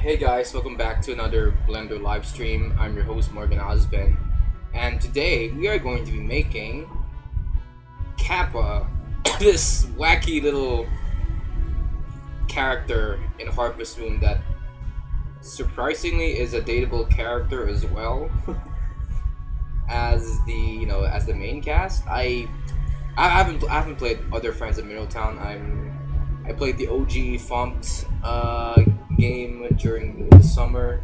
Hey guys, welcome back to another Blender live stream. I'm your host Morgan Ozpin, and today we are going to be making KAPPA, this wacky little character in Harvest Moon that surprisingly is a dateable character as well as the main cast. I haven't played other Friends of Middletown. I played the OG Font game during the summer,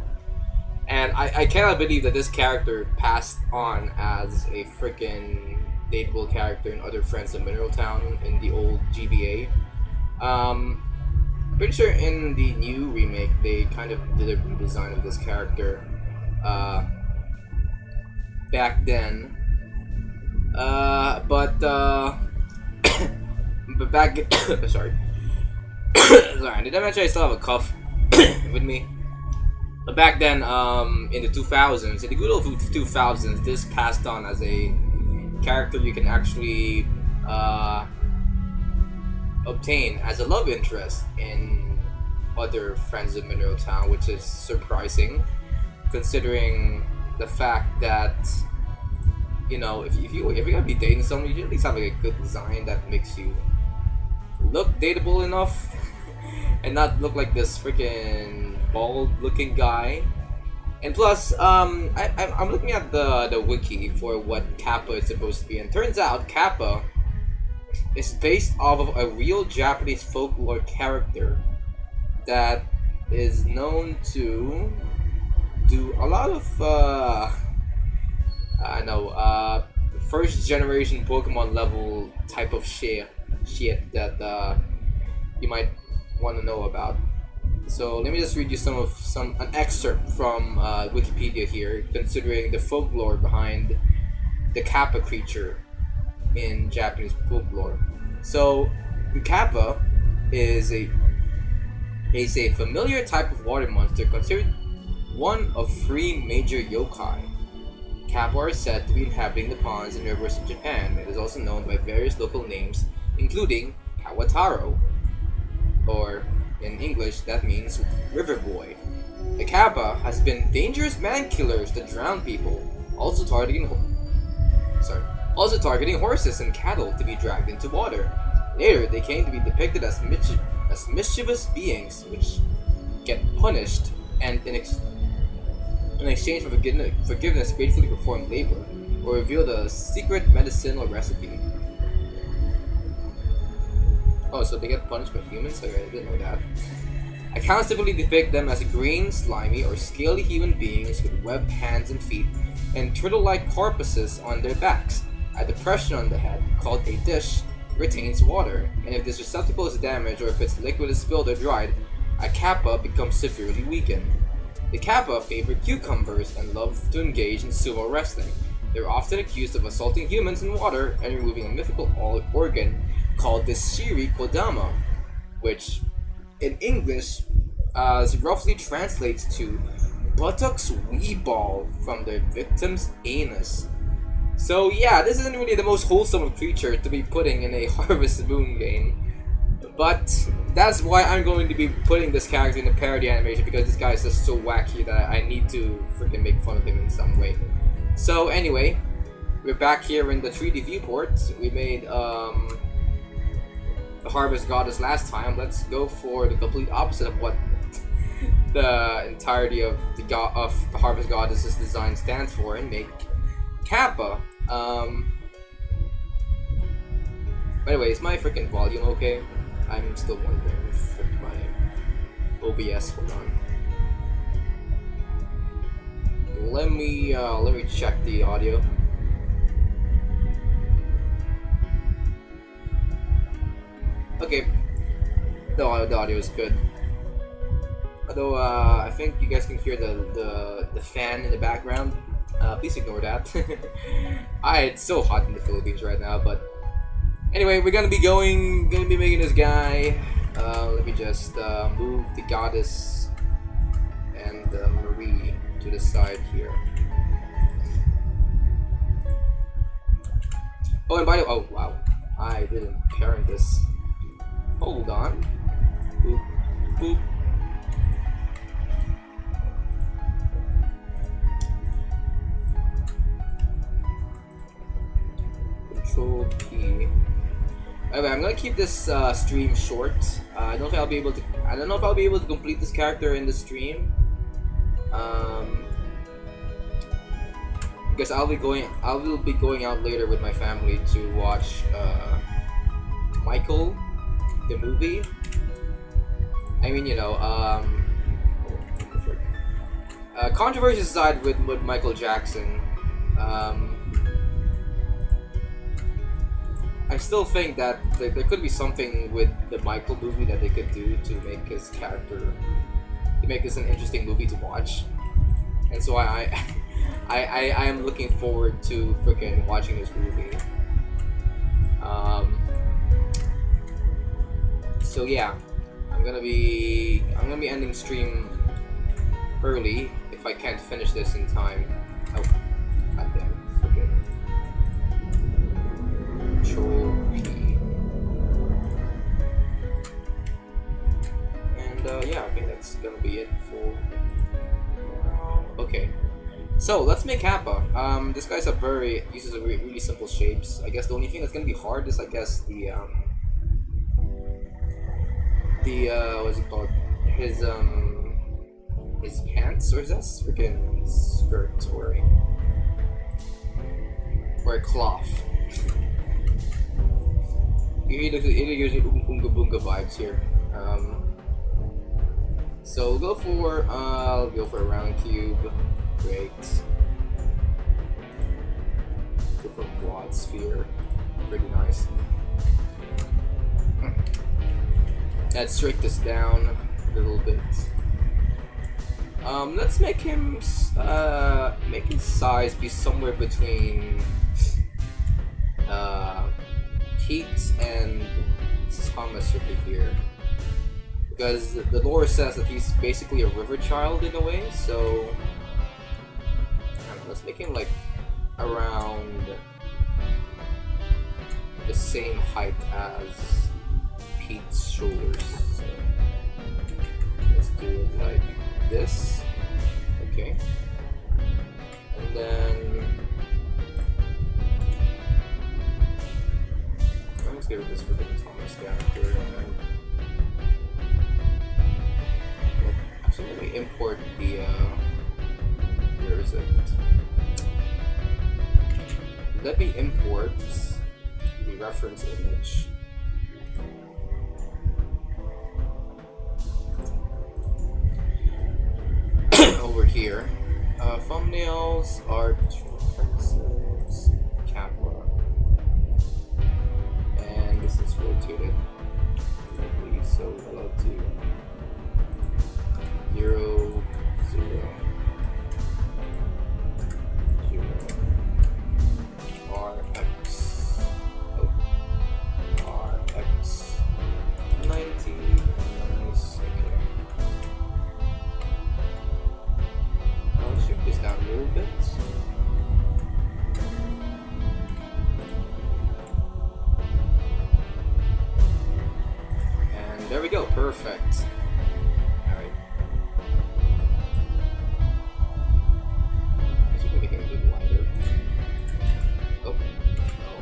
and I cannot believe that this character passed on as a freaking dateable character in other Friends of Middletown in the old GBA. Pretty sure in the new remake they kind of did a redesign of this character back then. But back sorry. Sorry, did I mention I still have a cough with me? But back then, in the 2000s, in the good old 2000s, this passed on as a character you can actually obtain as a love interest in other Friends of Middletown, which is surprising, considering the fact that if you're gonna be dating someone, you should at least have like a good design that makes you look dateable enough and not look like this freaking bald looking guy. And plus, I'm looking at the wiki for what KAPPA is supposed to be, and turns out KAPPA is based off of a real Japanese folklore character that is known to do a lot of first generation Pokemon level type of shit that you might want to know about. So let me just read you an excerpt from Wikipedia here, considering the folklore behind the KAPPA creature in Japanese folklore. So KAPPA is a familiar type of water monster, considered one of 3 major yokai. KAPPA are said to be inhabiting the ponds and rivers of Japan. It is also known by various local names, including Kawataro, or in English that means river boy. The KAPPA has been dangerous man killers that drown people, also targeting horses and cattle to be dragged into water. Later, they came to be depicted as mischievous beings which get punished and in exchange for forgiveness gratefully perform labor or reveal the secret medicinal recipe. Oh, so they get punished by humans? Okay, I didn't know that. Accounts typically depict them as green, slimy, or scaly human beings with webbed hands and feet and turtle-like corpuses on their backs. A depression on the head, called a dish, retains water, and if this receptacle is damaged or if its liquid is spilled or dried, a KAPPA becomes severely weakened. The KAPPA favor cucumbers and love to engage in sumo wrestling. They're often accused of assaulting humans in water and removing a mythical organ called the Shiri Kodama, which in English roughly translates to buttocks wee ball from their victim's anus. So yeah, this isn't really the most wholesome creature to be putting in a Harvest Moon game, but that's why I'm going to be putting this character in a parody animation, because this guy is just so wacky that I need to freaking make fun of him in some way. So anyway, we're back here in the 3D viewport. We made the Harvest Goddess last time. Let's go for the complete opposite of what the entirety of the Harvest Goddess's design stands for, and make KAPPA. By the way, is my freaking volume okay? I'm still wondering if my OBS. Hold on. Let me check the audio. Okay, the audio is good. Although I think you guys can hear the fan in the background. Please ignore that. It's so hot in the Philippines right now, but anyway, we're gonna be making this guy. Let me just move the goddess and Marie to the side here. Oh, and by the way, oh wow, I didn't parent this. Hold on. Boop, boop. Control P. Anyway, I'm gonna keep this stream short. I don't know if I'll be able to complete this character in the stream. Because I will be going out later with my family to watch Michael, the movie. I mean, you know, controversy aside with Michael Jackson, I still think that there could be something with the Michael movie that they could do to make his character, to make this an interesting movie to watch. And so I am looking forward to freaking watching this movie. So yeah, I'm gonna be ending stream early if I can't finish this in time. Oh, goddamn, freaking Control P. And yeah, I think that's gonna be it for. Okay. So let's make Kappa. This guy's uses really simple shapes. I guess the only thing that's gonna be hard is, I guess, the what's it called? His pants, or is that freaking skirt or a cloth? He gives me Oonga Boonga vibes here. So I'll go for a round cube. Great. Go for quad sphere. Pretty nice. Let's shrink this down a little bit. Let's make his size be somewhere between Pete and Thomas over here. Because the lore says that he's basically a river child in a way, so let's make him like around the same height as Pete's shoulders. So let's do it like this. Okay. And then let's get rid of this freaking Thomas character, and then actually let me import the where is it? Let me import the reference image. Over here. Thumbnails, art, references, Kappa. And this is rotated. So we'll go to 0, 0. RX, RX 90. Nice. Okay. I'll shift this down a little bit. And there we go. Perfect. Alright. Let's make it a bit wider. Oh, no.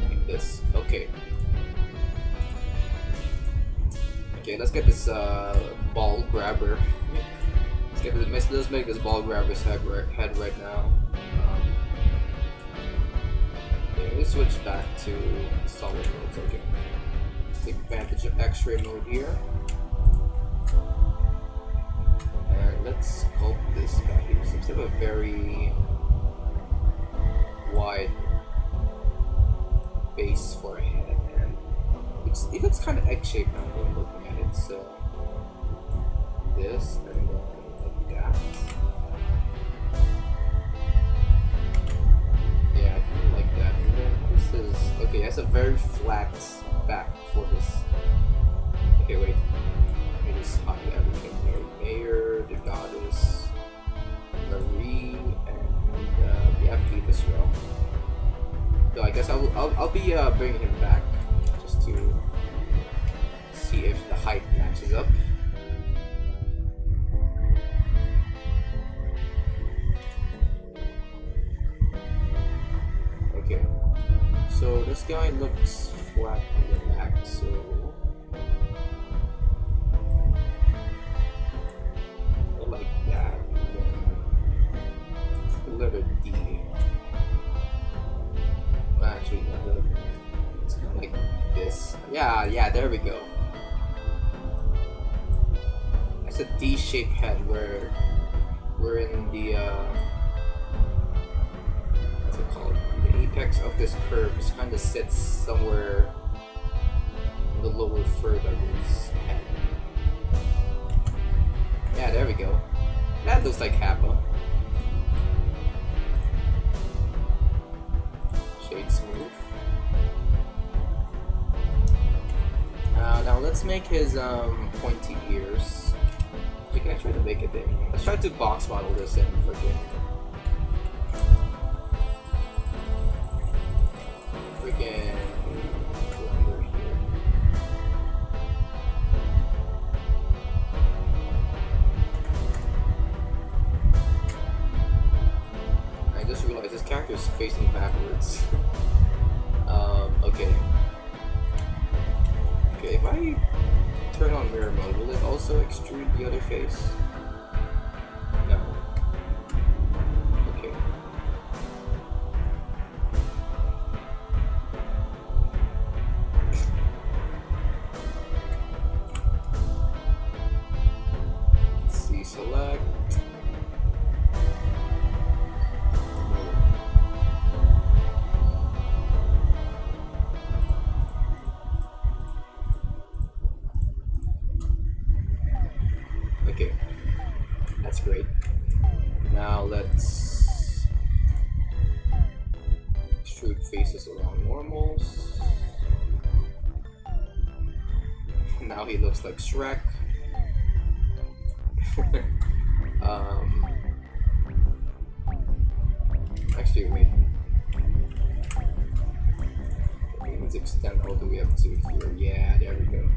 Like this. Okay. Okay, let's get this ball grabber. Let's make this ball grabber's head right now. Okay, let's switch back to solid mode. Okay. Take advantage of X-ray mode here. And let's sculpt this guy. He seems to have a very wide base for a head, and it looks kind of egg-shaped now when I'm looking at it. So this and then like that. Yeah, I kind of like that. And then this is okay. That's a very flat back for this. Okay, wait. Let me just copy everything here. Mayor, the goddess, Marie, and we have Pete as well. So I guess I'll be bringing him back just to see if the height matches up. So this guy looks flat on the back, so I like that. The letter D. Well, actually, no, it's kind of like this. Yeah, there we go. That's a D-shaped head where we're in the what's it called? The apex of this curve just kind of sits somewhere in the lower third of his head. Yeah, there we go. That looks like KAPPA. Shade smooth. Now let's make his pointy ears. We can actually make it in. Let's try to box model this in for freaking blender here. I just realized this character is facing backwards. Okay. Okay, if I turn on mirror mode, will it also extrude the other face? No. Okay. Let's see, select. Okay, that's great. Now let's extrude faces along normals. Now he looks like Shrek. Actually, wait. Let's extend all the way up to here. Yeah, there we go.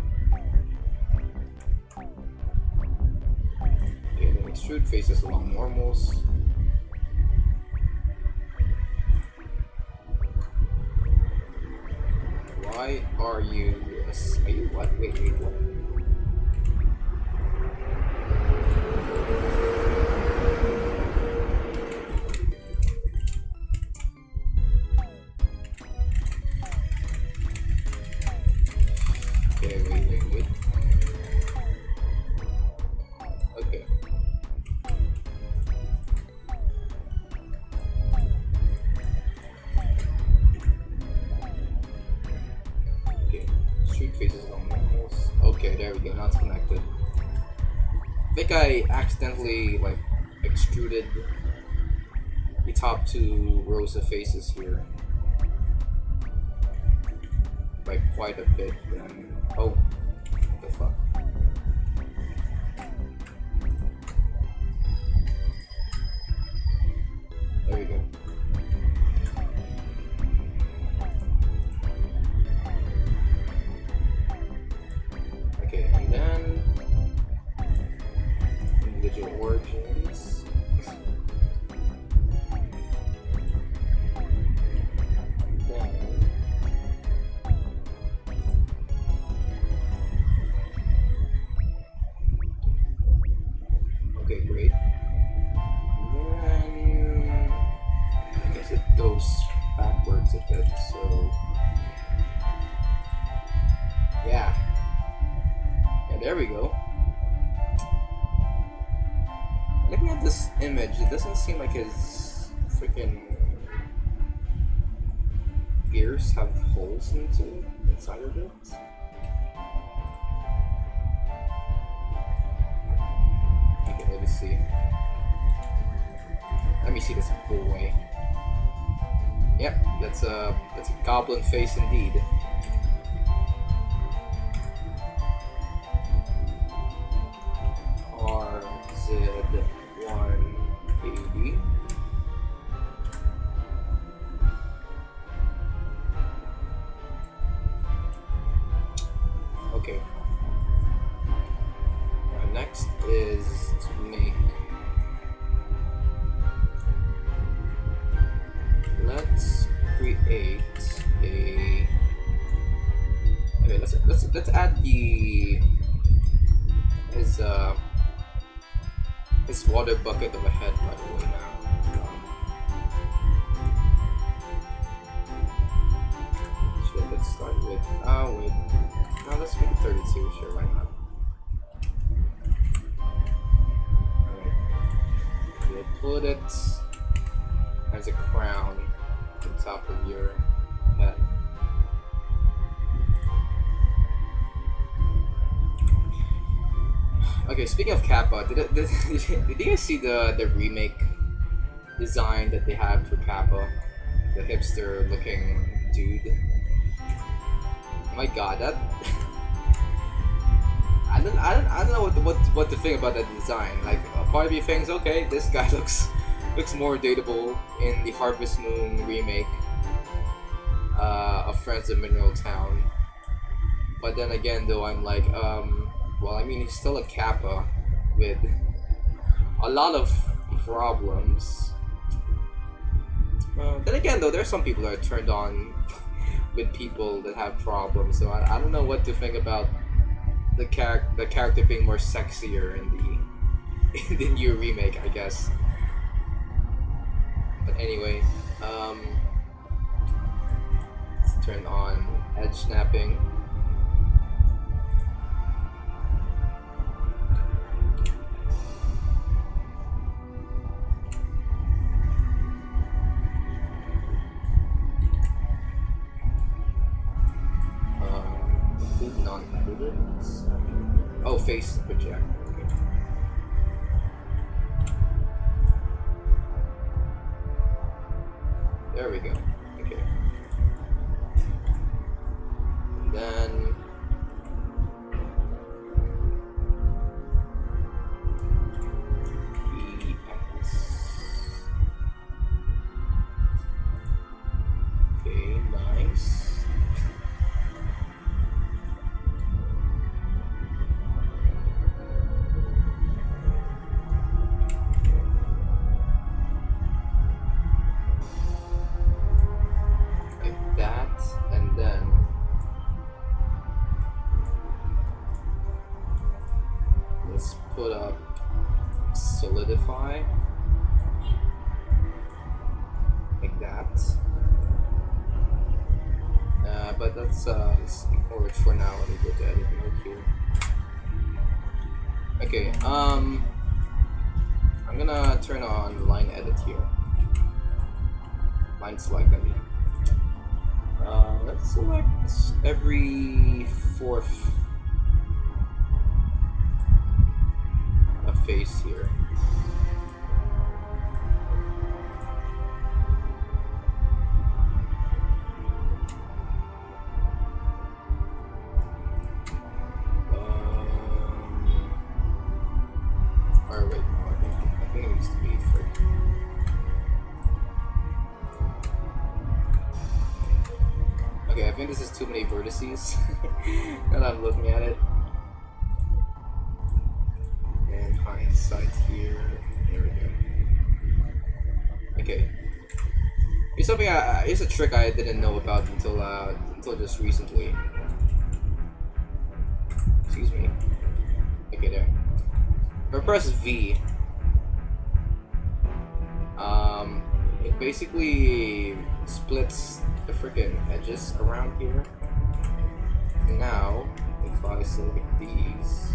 Extrude faces along normals. Why are you what? Wait, what? Okay, wait. Okay. Faces on normals. Okay, there we go. Now it's connected. I think I accidentally like extruded the top two rows of faces here by quite a bit. Then oh, what the fuck? There we go. Okay, and then individual origins. Then okay, great. And then I guess it goes backwards a bit, so yeah. There we go. Looking at this image, it doesn't seem like his freaking ears have holes inside of it. Okay, let me see. Let me see this boy. Yep, that's a goblin face indeed. RZ180. Okay. Next is to make. Let's create a. Okay, let's add the his water bucket of a head by the way now. Shit, let's start with wait. No, let's make it 32, sure, why not? Alright. We'll put it as a crown on top of your head. Okay, speaking of Kappa, did you guys see the remake design that they have for Kappa? The hipster looking dude. Oh my god, that I don't know what to think about that design. Like a part of me thinks, okay, this guy looks more dateable in the Harvest Moon remake of Friends of Mineral Town. But then again though, I'm like, well, I mean, he's still a Kappa with a lot of problems. Then again, though, there's some people that are turned on with people that have problems. So I don't know what to think about the character being more sexier in the new remake, I guess. But anyway, let's turn on edge snapping. Oh, face project. Okay. There we go. Okay. And then EX. Okay, nice. Put up solidify like that, but that's ignore it for now. Let me go to edit mode here. Okay, I'm gonna turn on line edit here. Line select, I mean. Let's select every fourth face here. Or wait, no, I think it needs to be for. Okay, I think this is too many vertices. Now that I'm looking at it. Hindsight here. There we go. Okay. Here's something. Here's a trick I didn't know about until just recently. Excuse me. Okay, there. If I press V, it basically splits the freaking edges around here. Now, if I select these.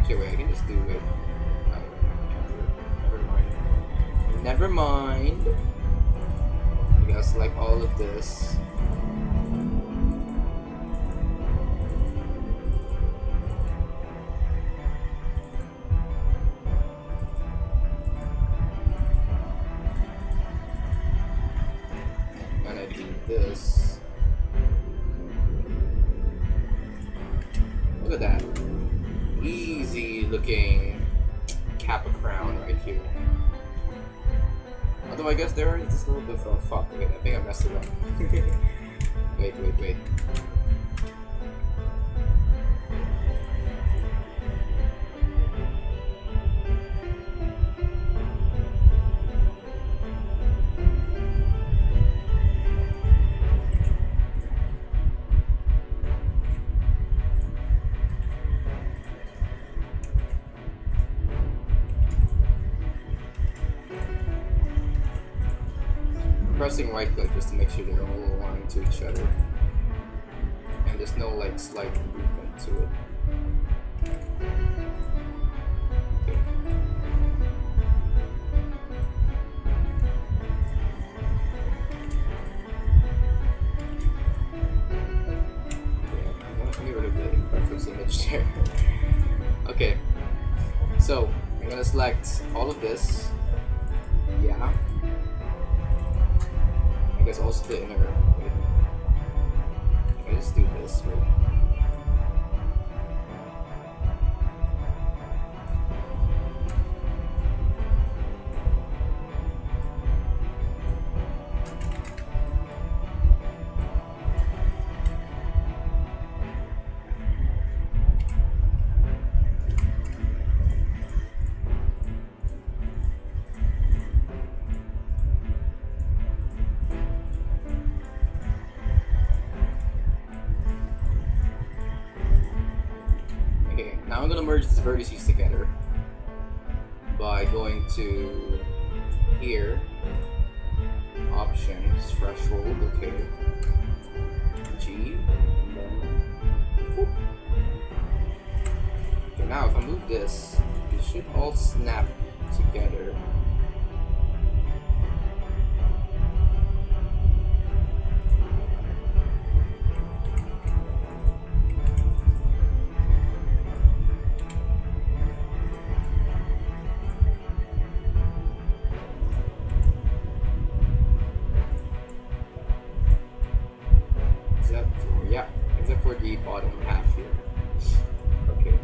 Okay, wait, I can just do it. Never mind. You gotta select all of this. And I do this. Look at that. Easy looking Kappa crown right here. Although I guess there is just a little bit of fuck. Wait, I think I messed it up. Wait. pressing right click just to make sure they're all aligned to each other. And there's no like slight movement to it. Okay. Yeah, I'm gonna get rid of the reference image there. Okay. So I'm gonna select all of this. Yeah. I guess also the inner. Wait. I just do this. Wait. Now I'm going to merge these vertices together by going to here, options, threshold, okay, G, and then, whoop. Okay, now if I move this, it should all snap together. Except for the bottom half here. Okay.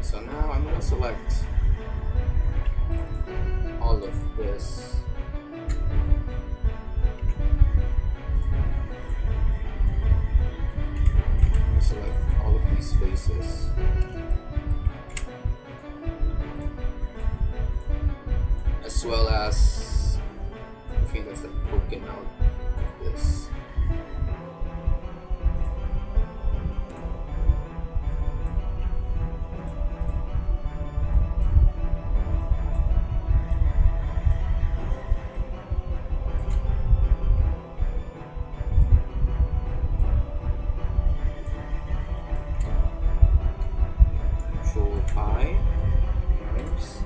So now I'm going to select all of this. Select all of these faces. As well as the thing that's like poking out like this. Control I. Nice.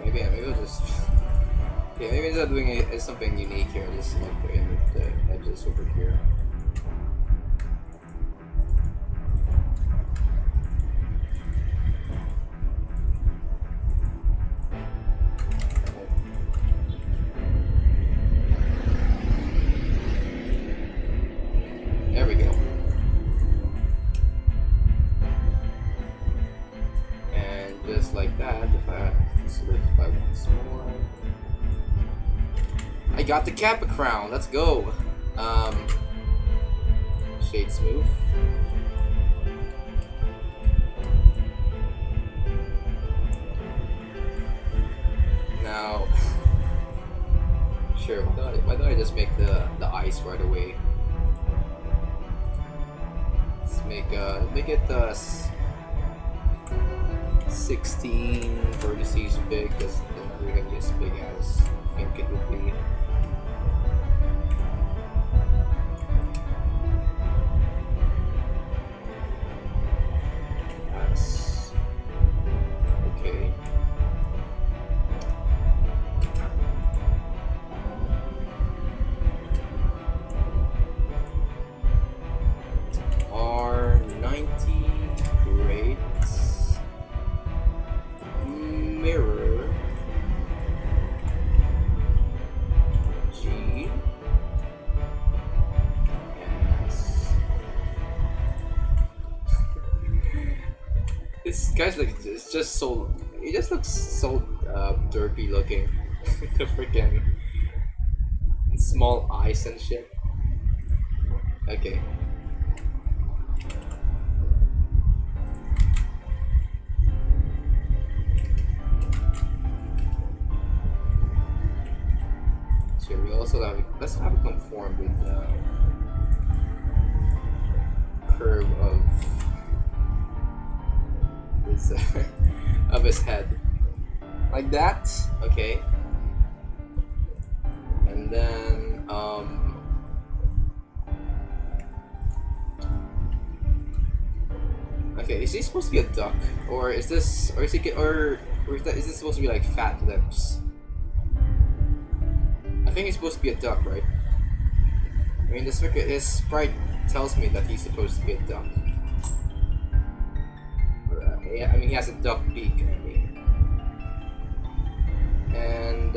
Maybe I'll just. Yeah, maybe instead of doing something unique here, I'll just select the edges over here. There we go. And just like that, if I solidify once more. I got the KAPPA crown, let's go! Shade smooth. Now, sure, why don't I just make the ice right away? Let's make it 16 vertices big, because they're not really gonna be as big as I think it would be. That's okay. R90, great. Mirror. G. S. This guy's like, it's just so, he just looks so derpy looking. The freaking small eyes and shit. Okay. So we also have, let's have it conform with the curve of his head, like that. Okay. And then okay, is he supposed to be a duck, or is this, or is he, or is this supposed to be like fat lips? I think he's supposed to be a duck, right? I mean, this his sprite tells me that he's supposed to be a duck. Yeah, I mean, he has a duck beak. I mean, and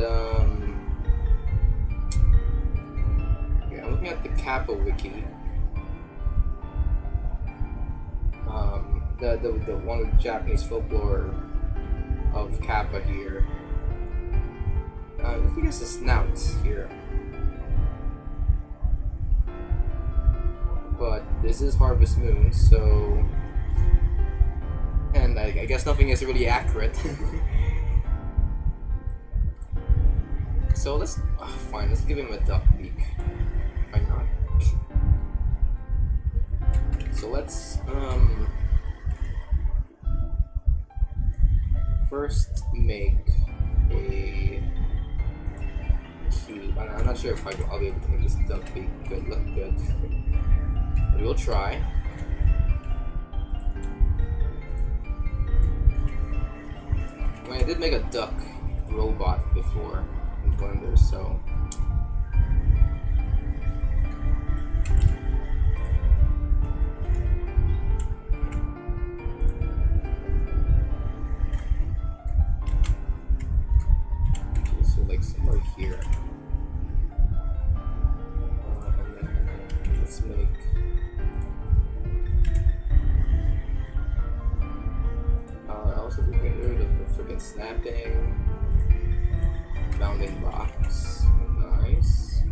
yeah, I'm looking at the KAPPA wiki. The one with Japanese folklore of KAPPA here. I think it's a snout here, but this is Harvest Moon, so, and I guess nothing is really accurate. So let's fine. Let's give him a duck beak. Why not? So let's first make a cube. I'm not sure if I'll be able to make this duck beak look good, but we'll try. I mean, I did make a duck robot before in Blender, so. Like somewhere here, and then let's make also get rid of the freaking snapping bounding box. Nice.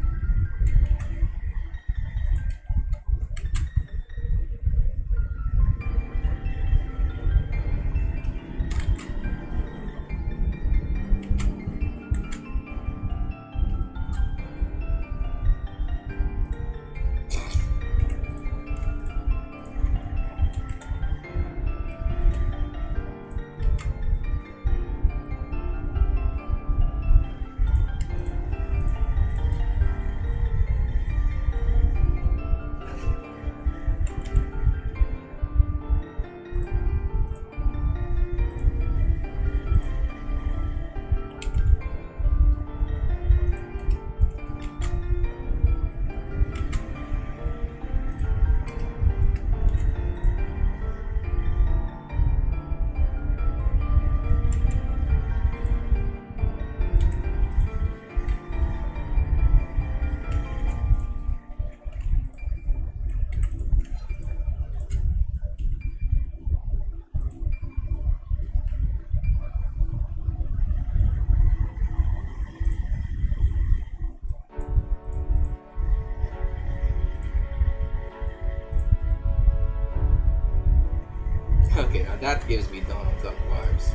Okay, now that gives me Donald Duck vibes.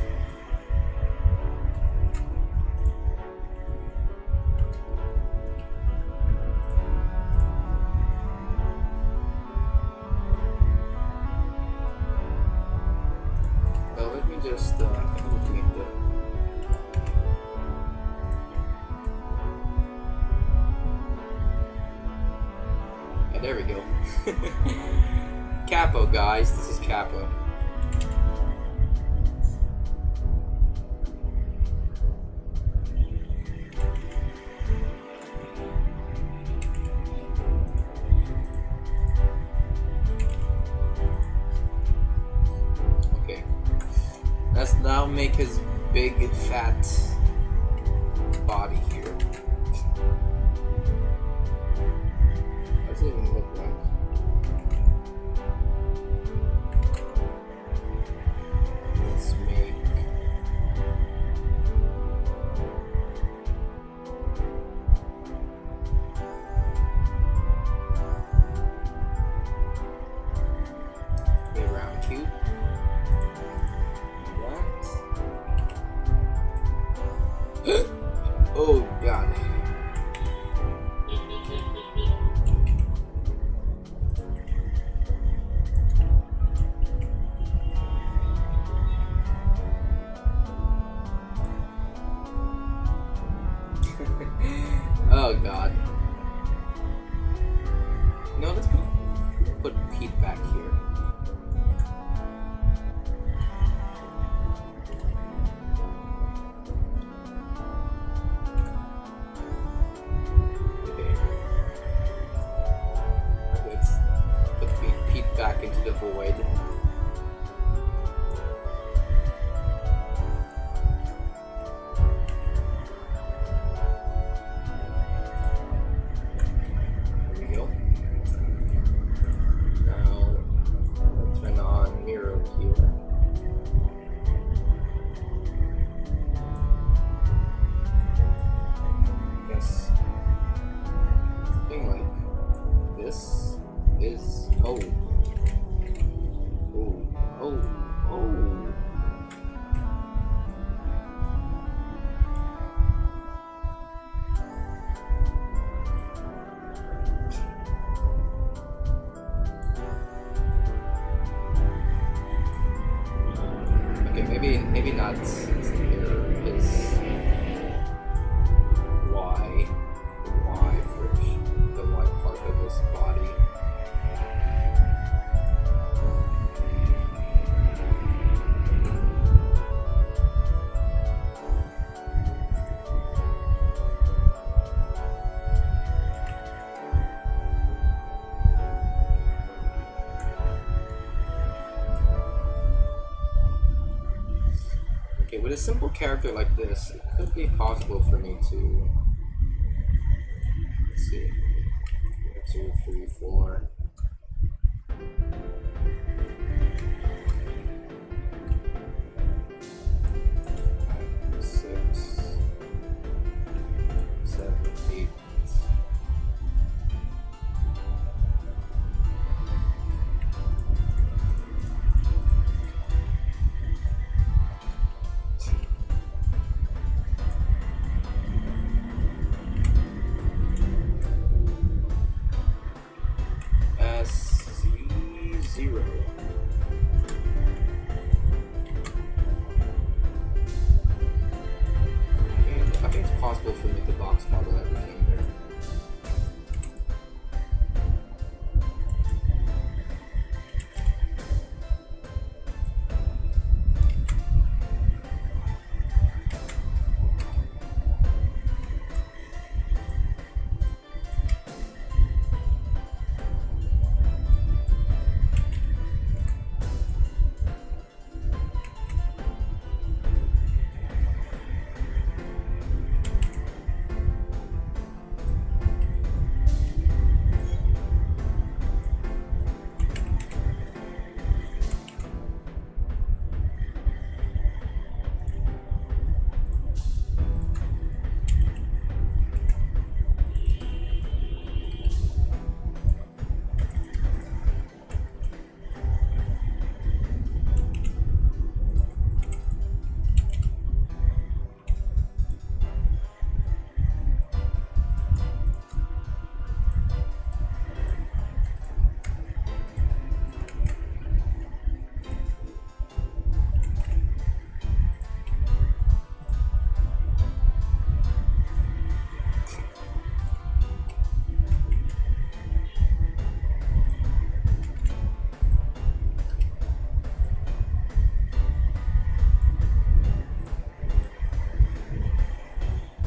Well, let me just make the. Yeah, there we go. KAPPA, guys. This is KAPPA. Let's now make his big fat body here. What does it even look like? Let's make a round cube. Oh god. No, let's put Pete back here. Okay. Let's put Pete back into the void. Maybe not here is Y first, the Y part of his body. With a simple character like this, it could be possible for me to, let's see, 2, 3, 4. 6, 7, 8. For me to box model everything there.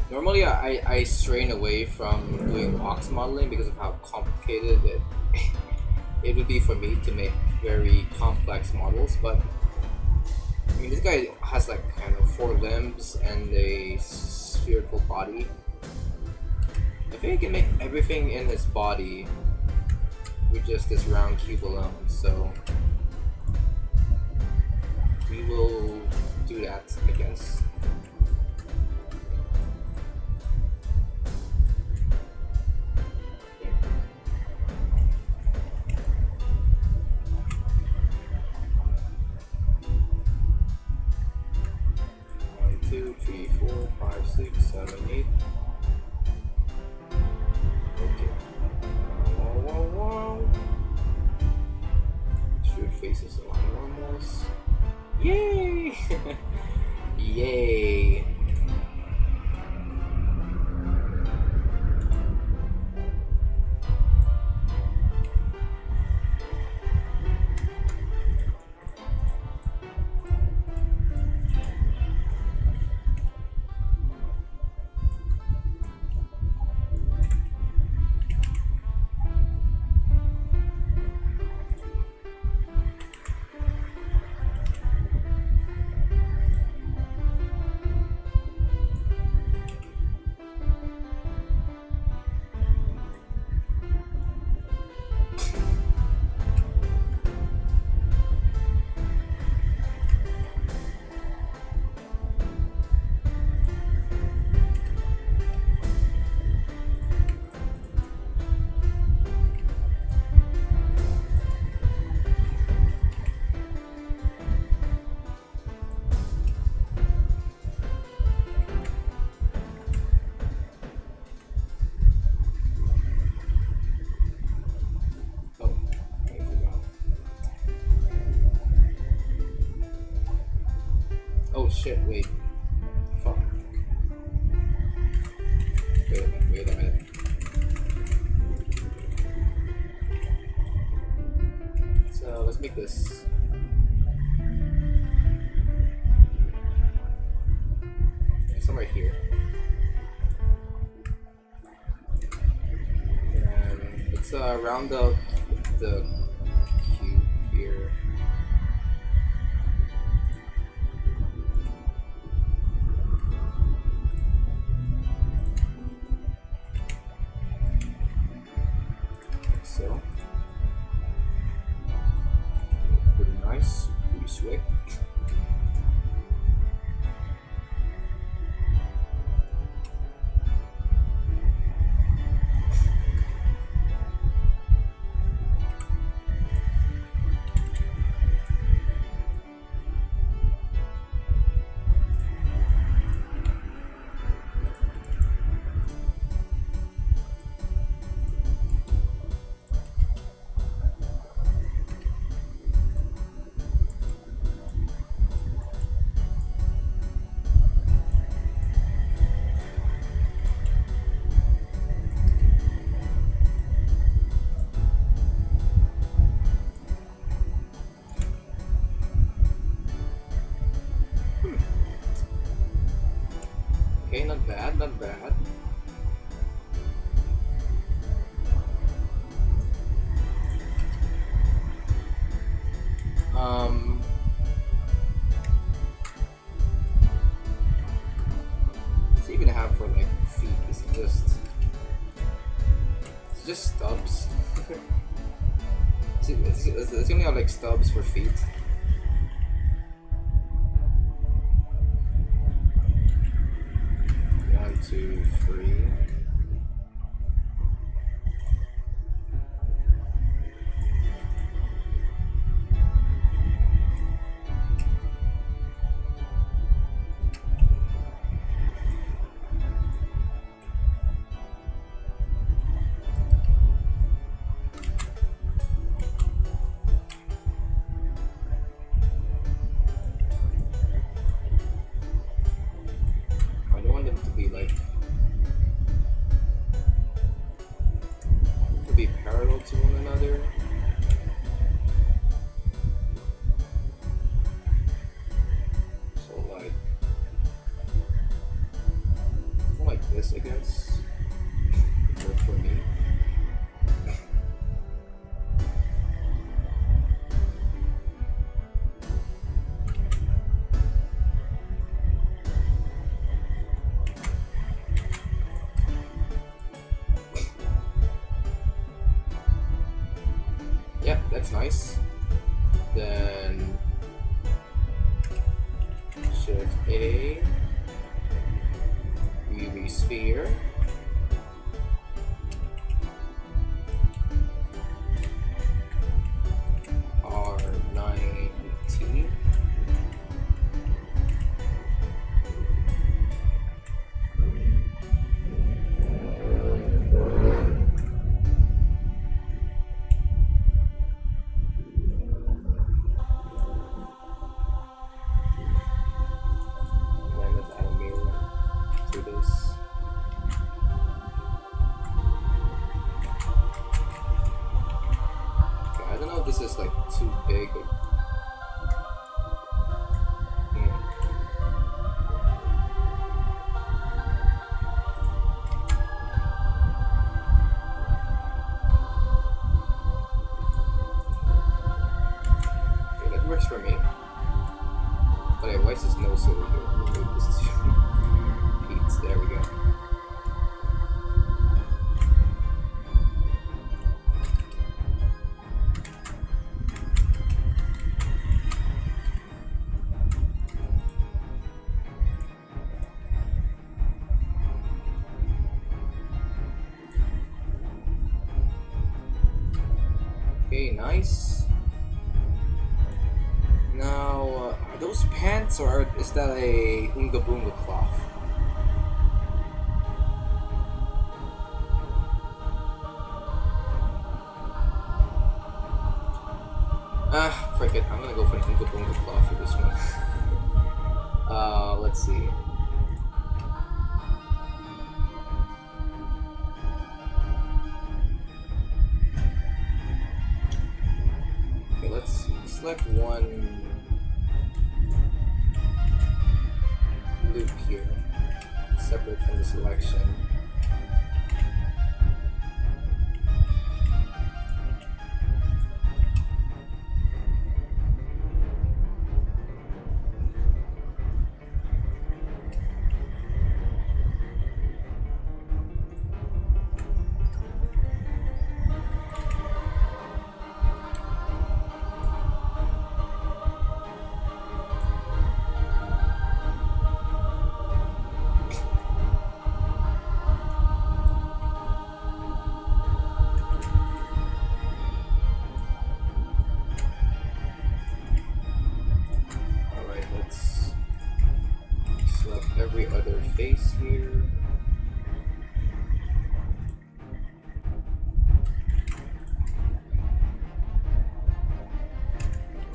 Normally, I strain away from doing box modeling because of how complicated it would be for me to make very complex models. But I mean, this guy has like kind of 4 limbs and a spherical body. I think I can make everything in his body with just this round cube alone. So we will do that, I guess. Yay! Shit, wait. Fuck. Wait a minute, wait a minute. So let's make this. Somewhere here. And let's round out the cube here. Like so. Pretty nice, pretty slick. Okay, not bad, not bad. What's it even have for like feet? Is it just stubs? It's only have like stubs for feet. One, two, three. This, I guess, work for me. Yep, that's nice. Then Shift A. UV sphere. R19. This is like too big. Okay, that works for me. But why is this nose over here? Remove this Pete's. There we go. Okay, nice. Now, are those pants or is that a Oonga Boonga cloth? Frick it, I'm gonna go for an Oonga Boonga cloth for this one. Let's see. Okay, let's select one loop here, separate from the selection. Every other face here.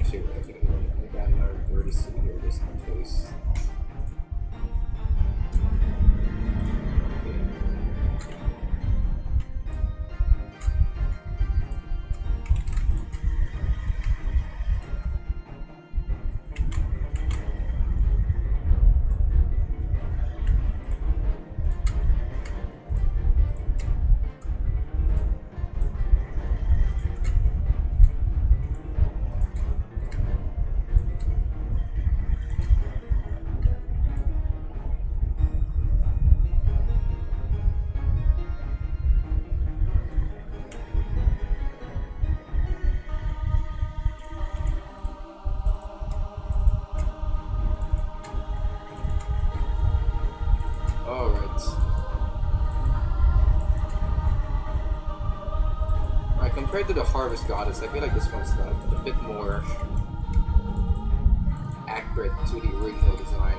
Actually, I think I got another vertex here just in case. Compared to the Harvest Goddess, I feel like this one's a bit more accurate to the original design.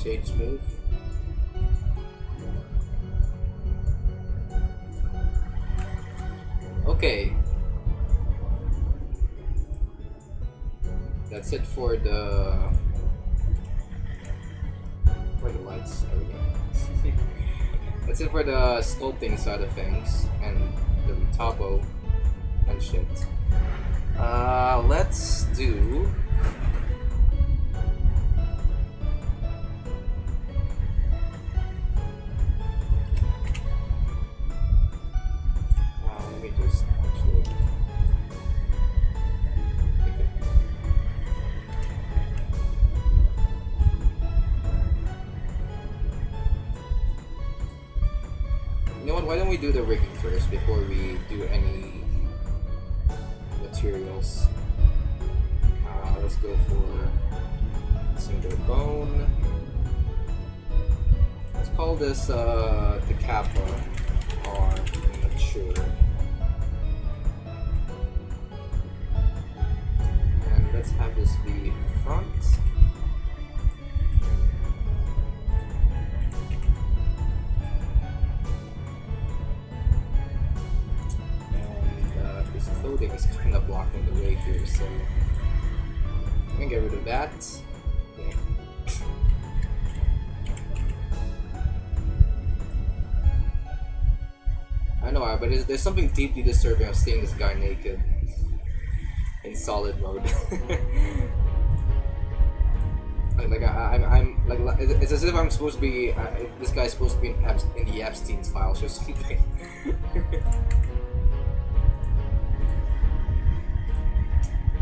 Shade smooth. Okay. That's it for the lights. There we go. That's it for the sculpting side of things and the topo and shit. Let's do. Let me just actually. Okay. You know what? Why don't we do the rigging first before we do any materials? Let's go for single bone. Let's call this the KAPPA or mature. And let's have this be front. And this clothing is kind of blocking the way here, so I'm gonna get rid of that. Okay. I know why, but there's something deeply disturbing of seeing this guy naked in solid mode. I'm like it's as if I'm supposed to be this guy's supposed to be in the Epstein's files or something.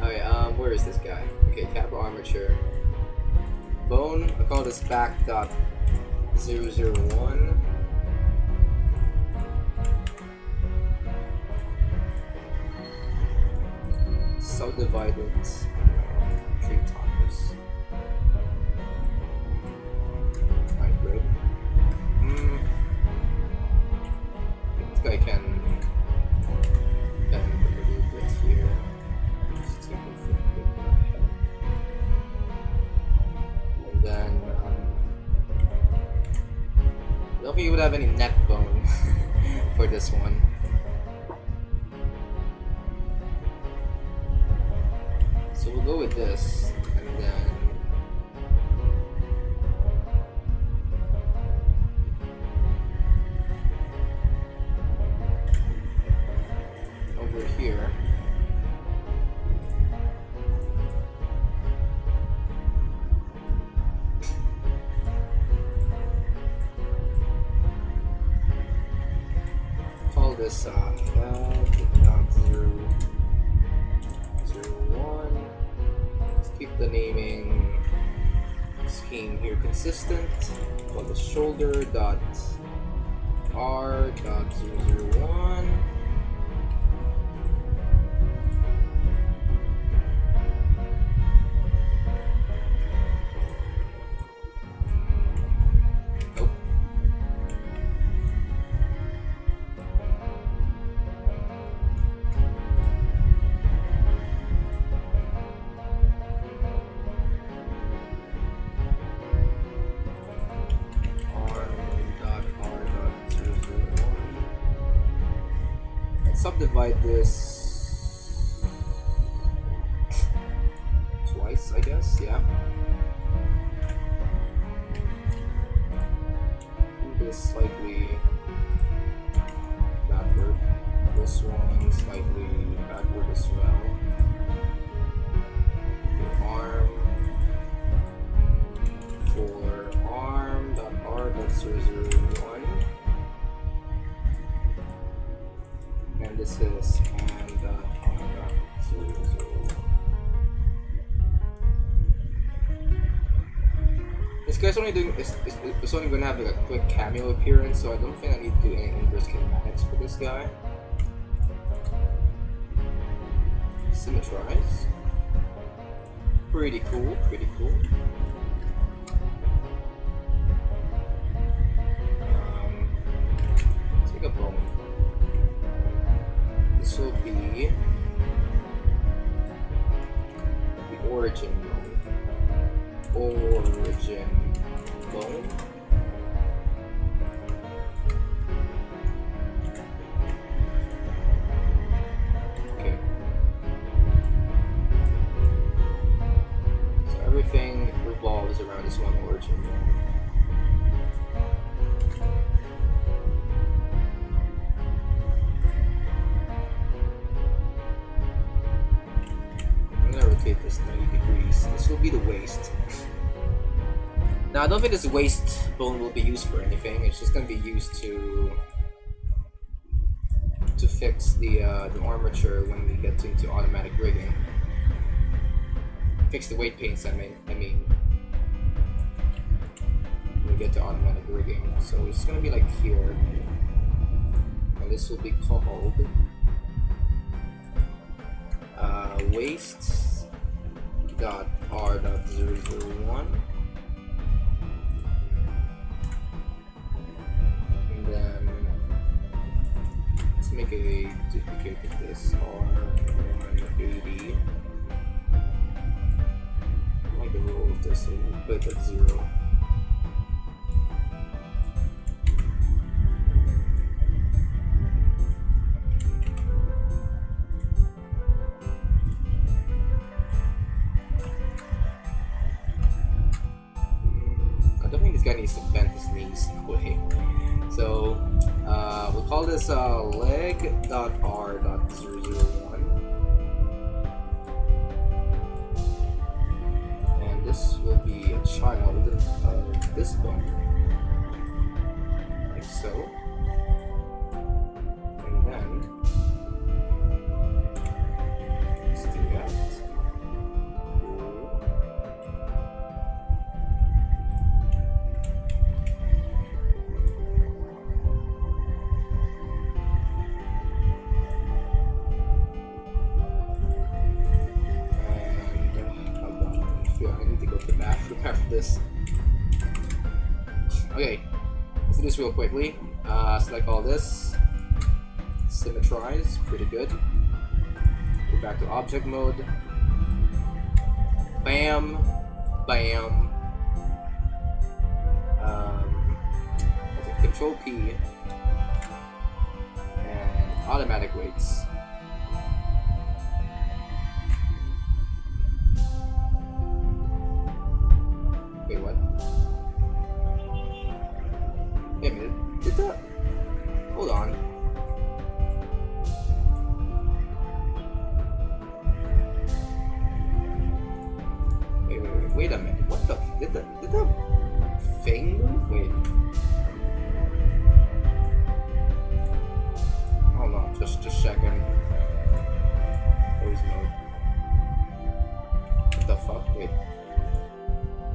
Alright, where is this guy? Okay, KAPPA armature. Bone, I call this back.001. Subdivided 3 times. Hybrid. This guy can bend a little bit here. Just take a foot with the head. And then I don't think you would have any neck bone for this one. So we'll go with this, and then over here. Call this 001. Let's keep the naming scheme here consistent. Call the shoulder dot R dot 001. Subdivide this twice, I guess, yeah. Do this slightly backward. This one slightly backward as well. The arm for arm.r.001. And this is this guy's only doing it's only gonna have like a quick cameo appearance, so I don't think I need to do any inverse kinematics for this guy. Symmetrize. Pretty cool, pretty cool. Take a bone. This will be the origin bone. Origin bone. bone. Okay. So everything revolves around this one origin. Rotate this 90 degrees. This will be the waist. Now I don't think this waist bone will be used for anything. It's just gonna be used to fix the armature when we get into automatic rigging. Fix the weight paints. I mean when we get to automatic rigging. So it's gonna be like here, and this will be called waist dot r dot 001, and then let's make a duplicate of this R180. I like the roll of this, so we'll put it at 0. This guy needs to bend his knees. Wait. So we'll call this leg.r.001, and this will be a child of this bone, like so. And then let's do that. After this. Okay, let's do this real quickly. Select all this, symmetrize, pretty good. Go back to object mode. Bam, bam. Control P and automatic weights. Wait, what? Wait a minute. Did that? Hold on. Wait a minute. What the? Did that thing move? Wait. Hold on. Just checking. Pose mode. What the fuck? Wait.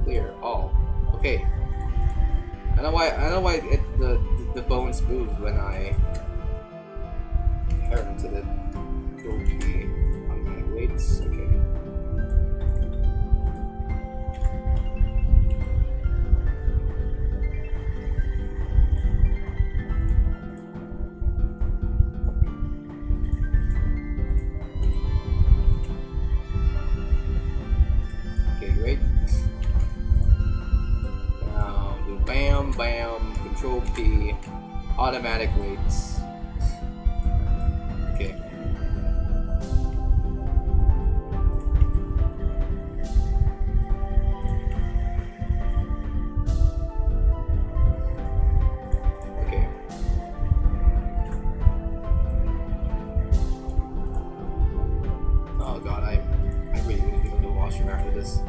Clear all. Okay. I know why the bones moved when I turned to the key on my weights. Okay. Okay, great. Bam, bam, control P, automatic weights. Okay. Okay. Oh god, I really need to go to the washroom after this.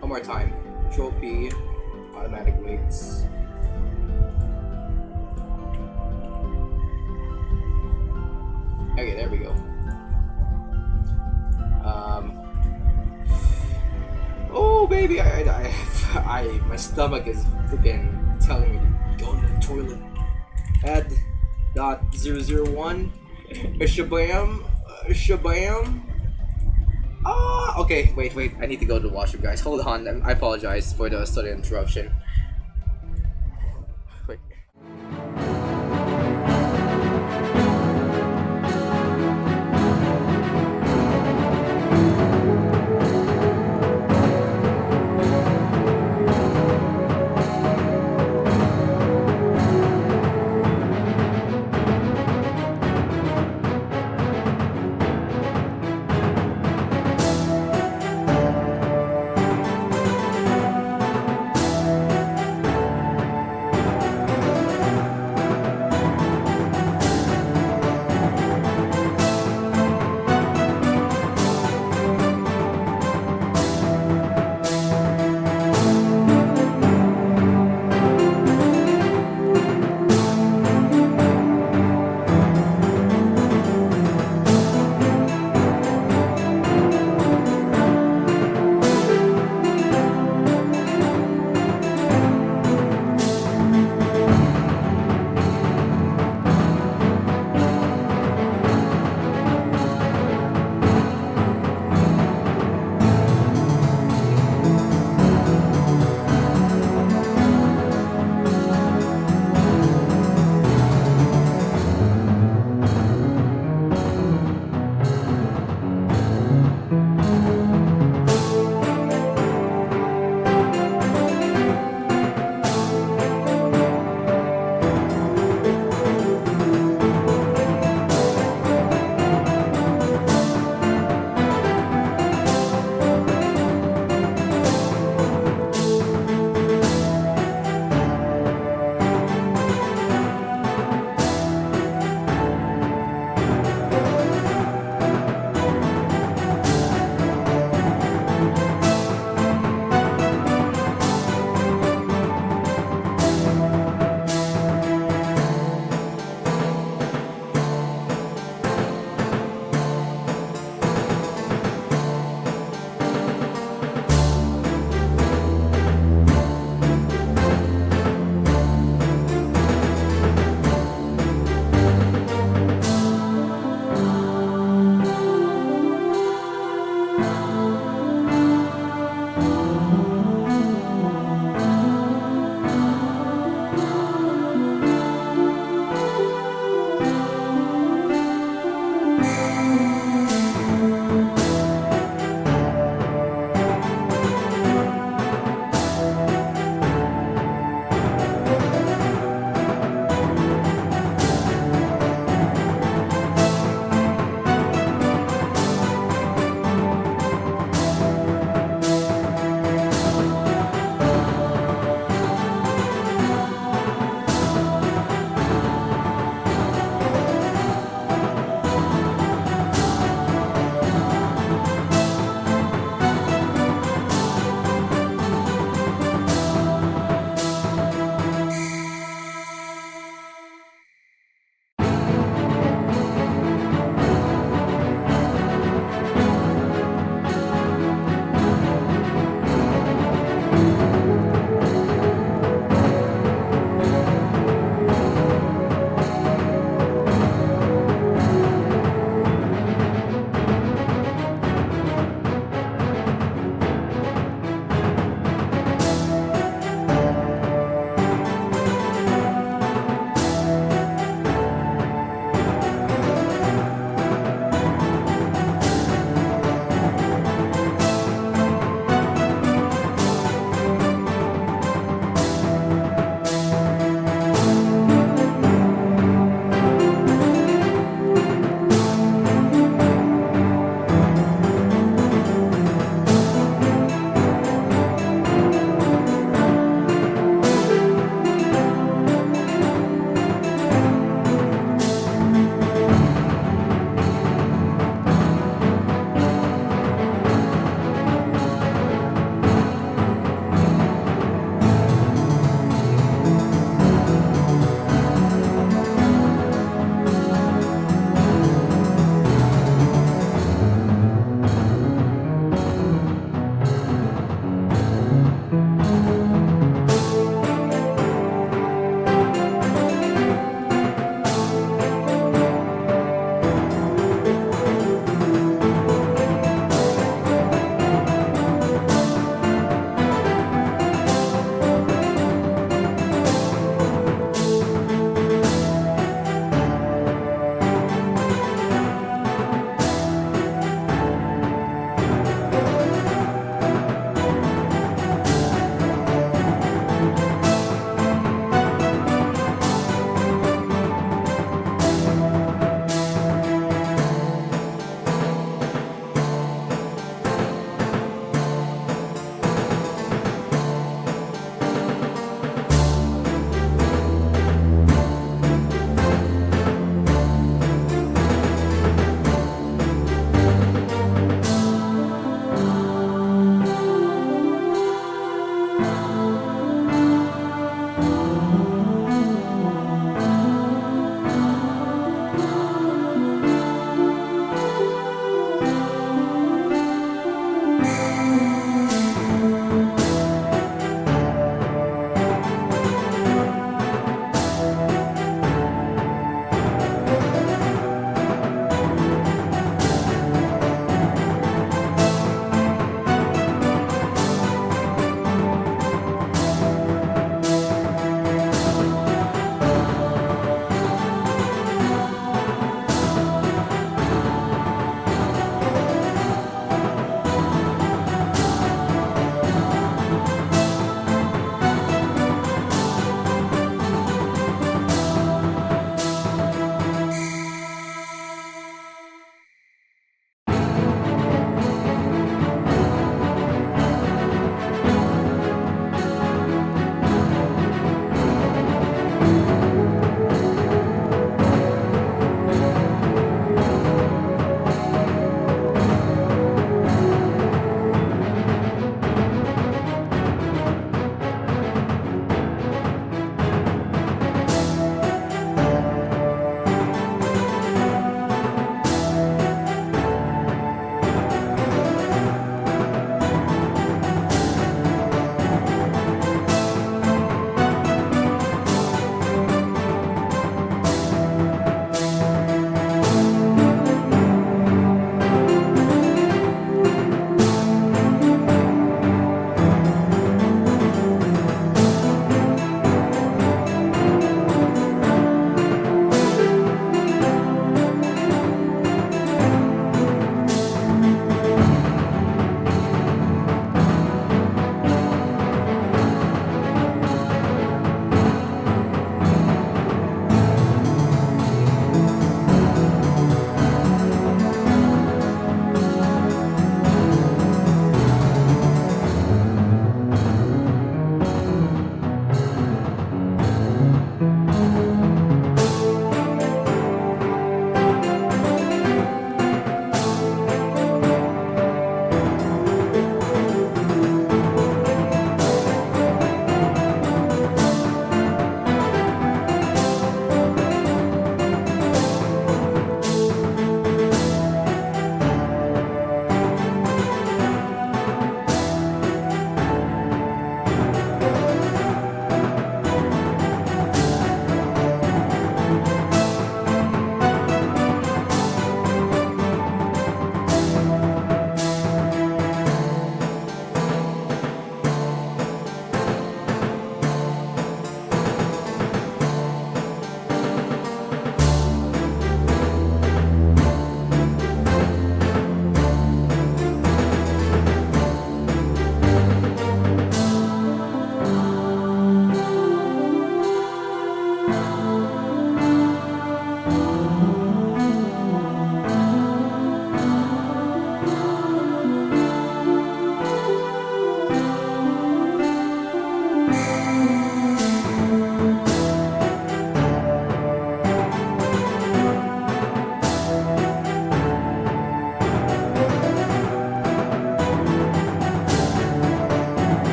One more time. Control P, automatic weights. Okay, there we go. Oh baby, my stomach is freaking telling me to go to the toilet. Add .001. Shabam, shabam. Okay, wait, I need to go to the washroom, guys. Hold on, I apologize for the sudden interruption. quick.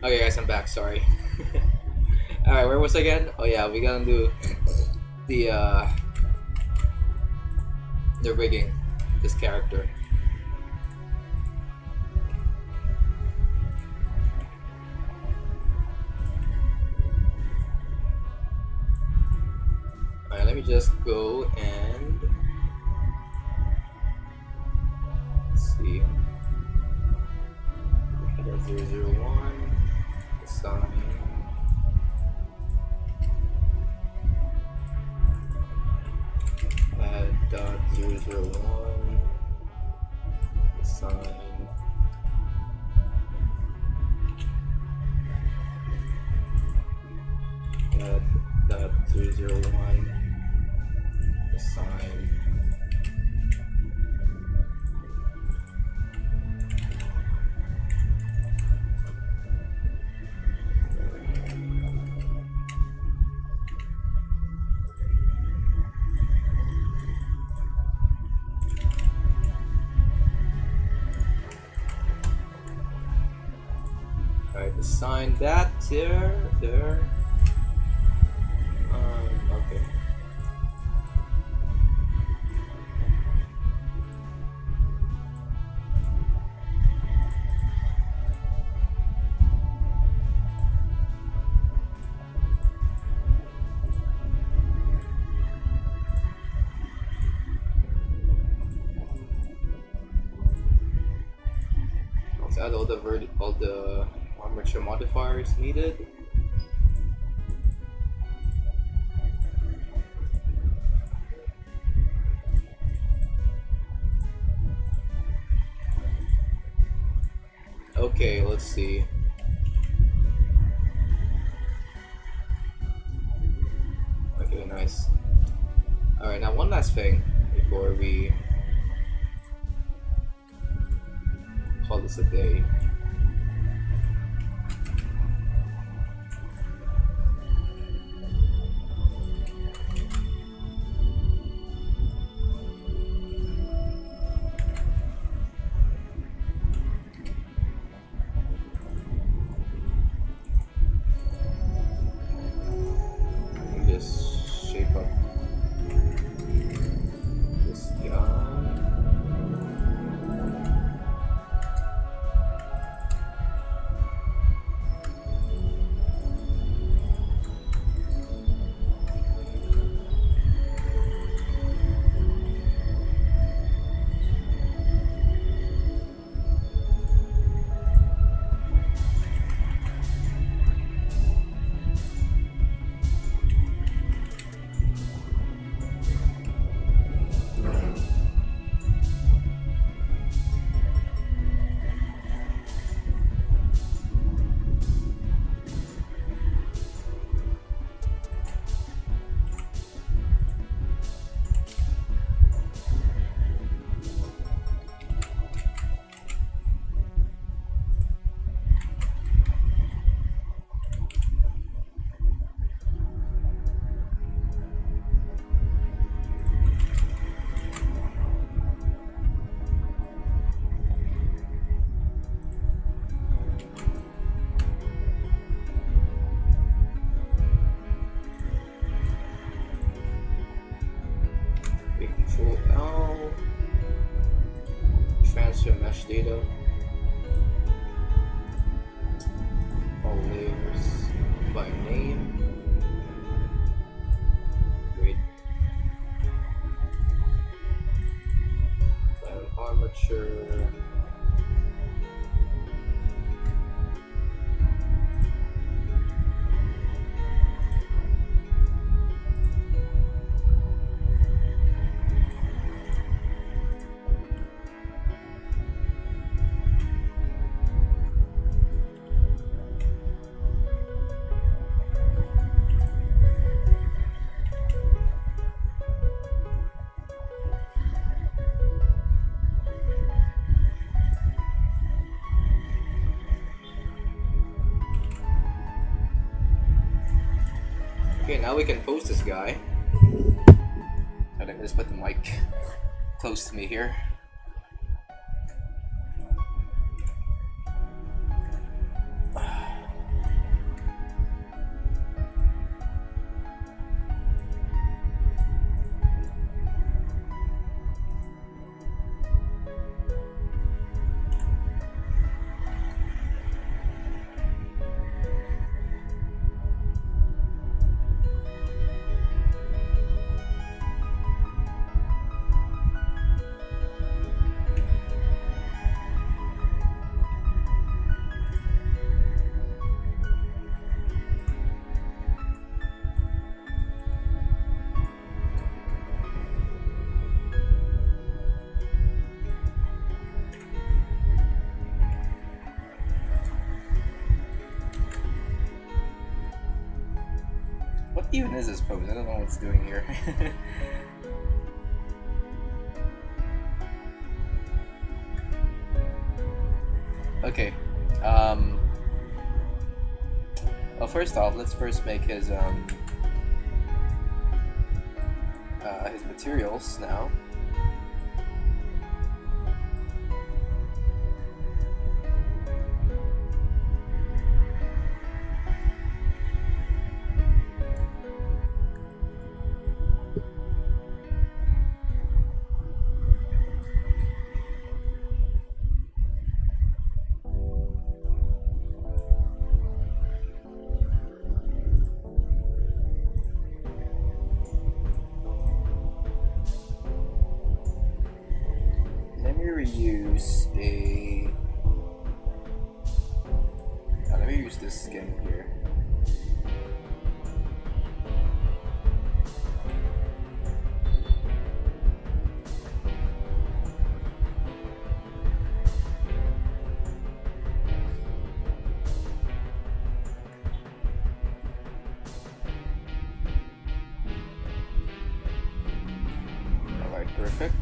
Okay, guys, I'm back. Sorry. All right, where was I again? Oh yeah, we gotta do the rigging this character. All right, let me just go and let's see. That's 001. Assign. Add dot 001. Assign. Add dot 001. Assign. Alright, assign that there. Okay. Let's add all the armature modifiers needed. Okay, let's see. Okay, nice. Alright, now one last thing before we call this a day. Just shape up this guy. cache data. All layers by name. Great. Armature. Okay, now we can post this guy. So let me just put the mic close to me here. What even is this pose? I don't know what it's doing here. Okay. Well, first off, let's first make his materials now. Reuse a. Let me use this skin here. All right, perfect.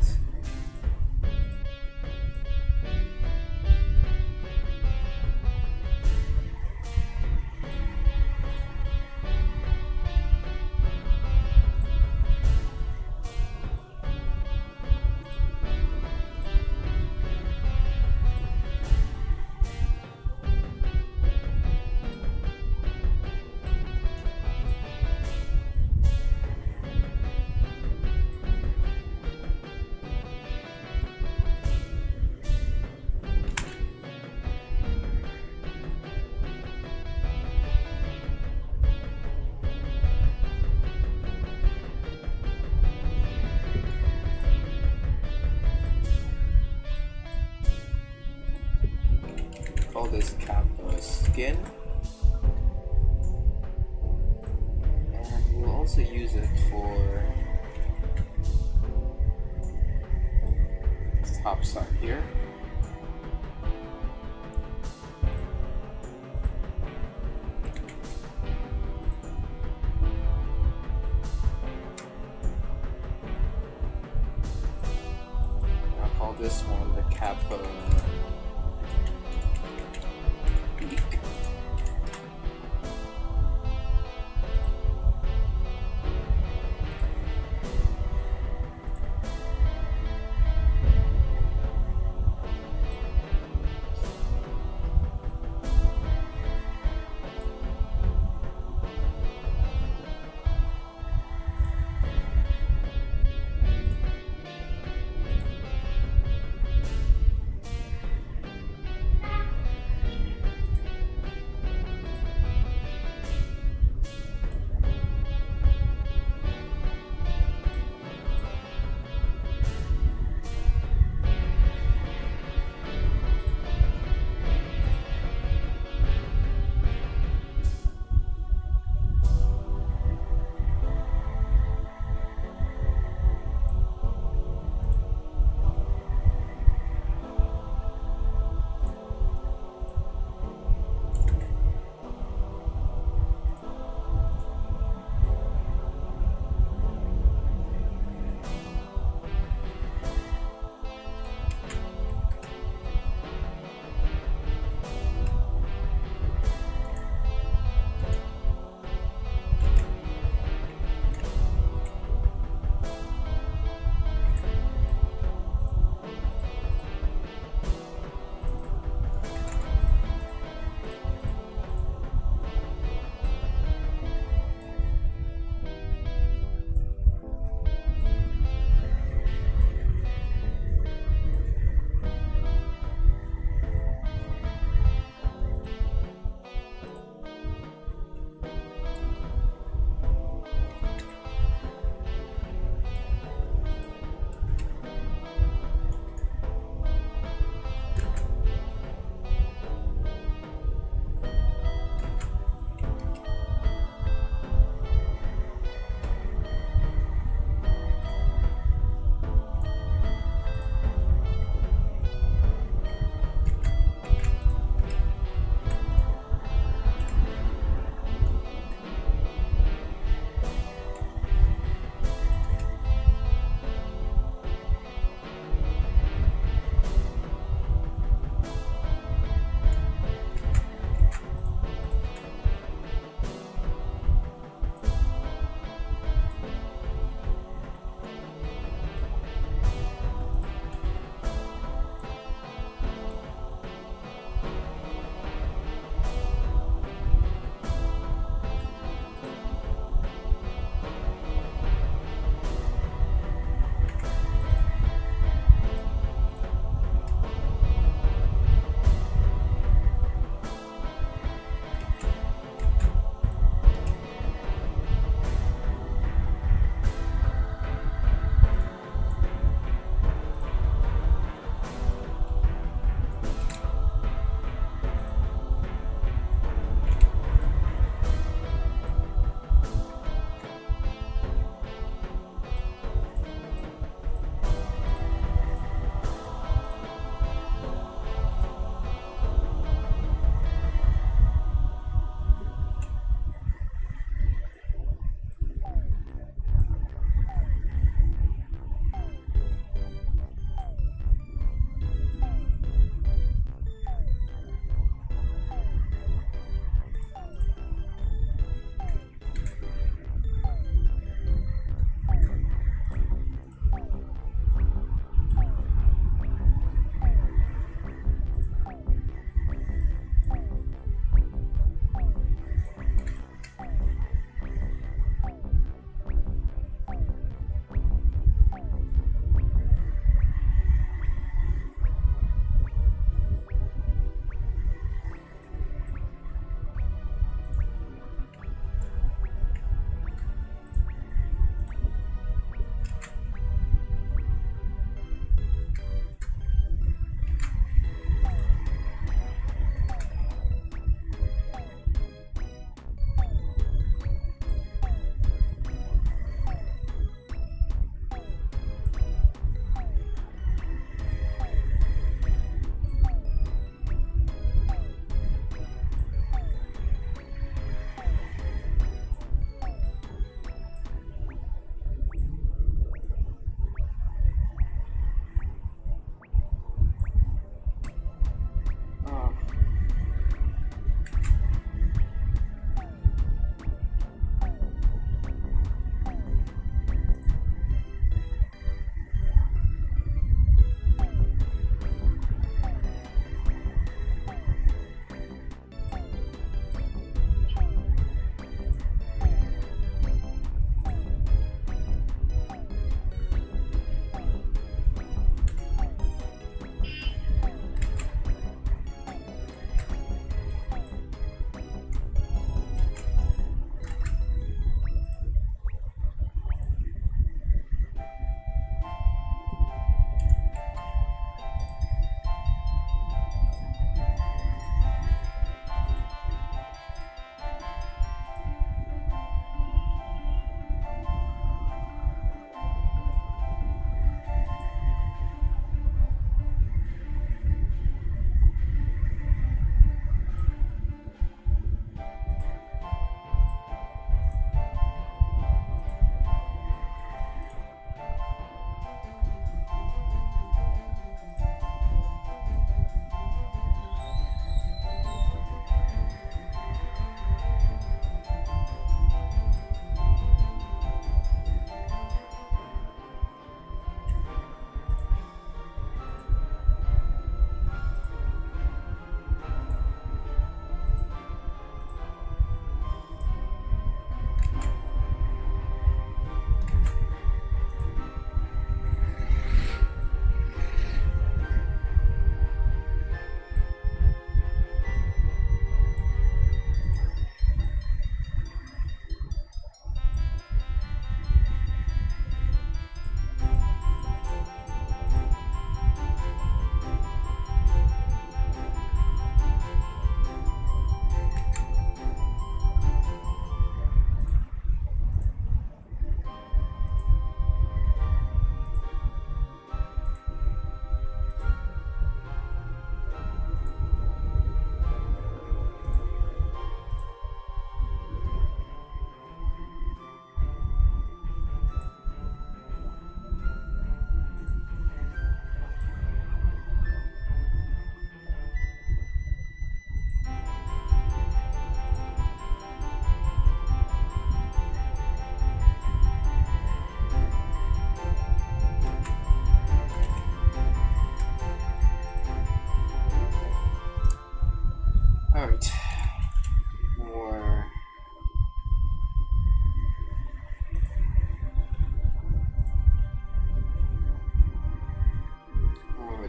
Call this KAPPA skin, and we'll also use it for this top side here. I'll call this one the KAPPA peak.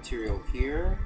material here.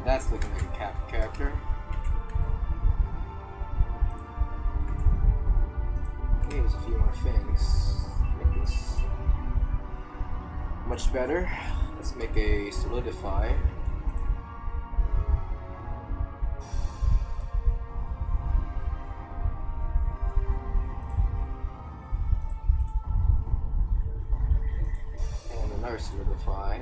That's looking like a Kappa character. Okay, there's a few more things. Make this much better. Let's make a solidify. And another solidify.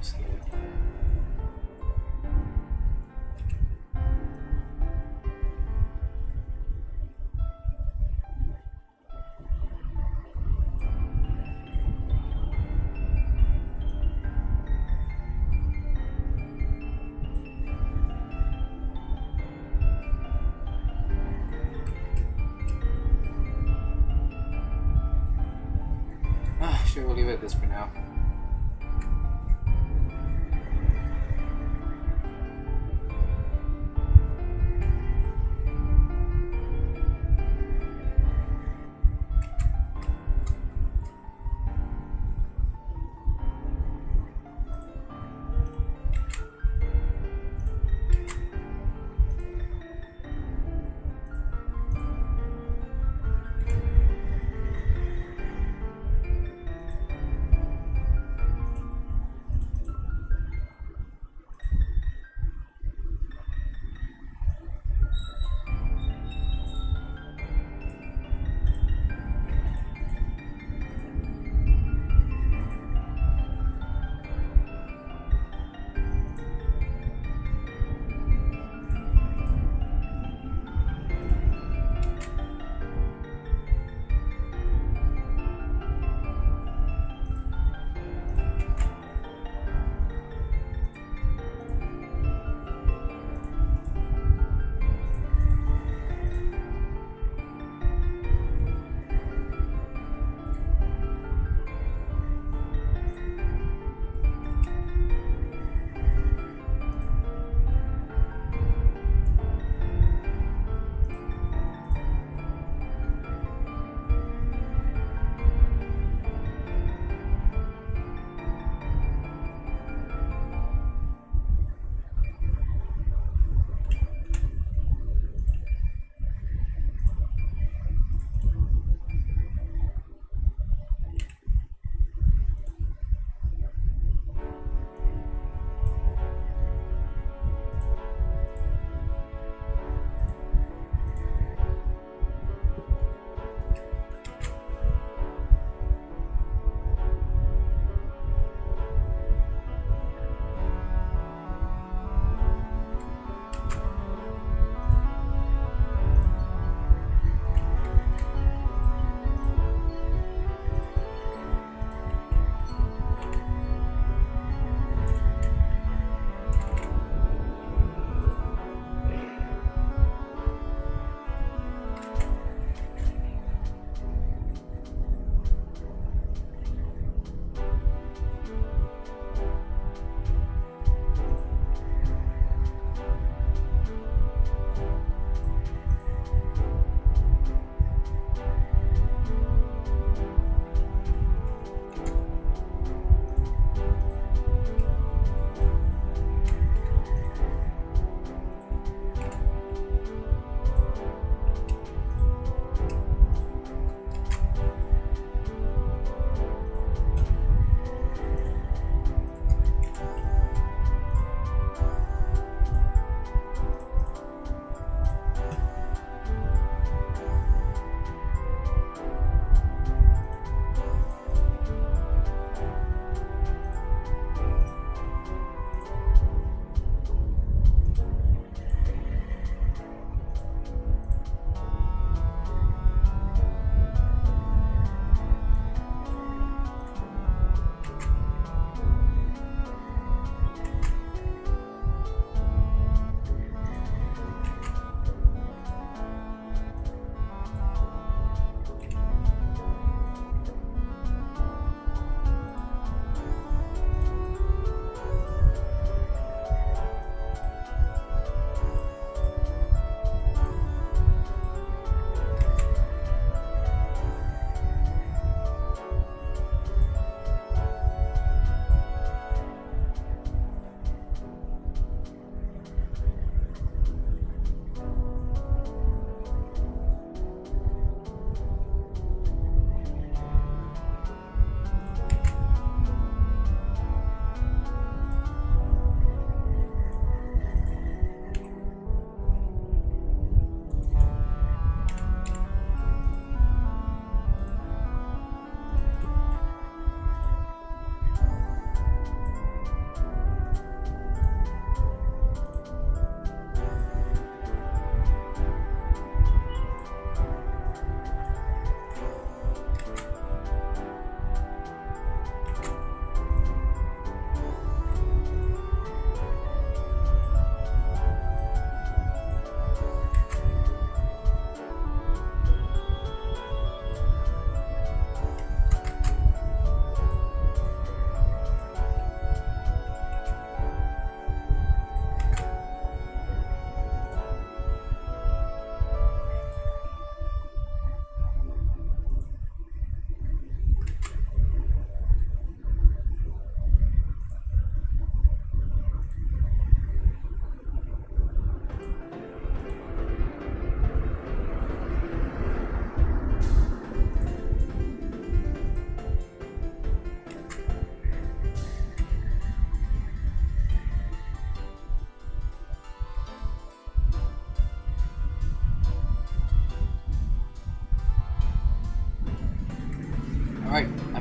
scared. Sure, we'll leave it at this for now.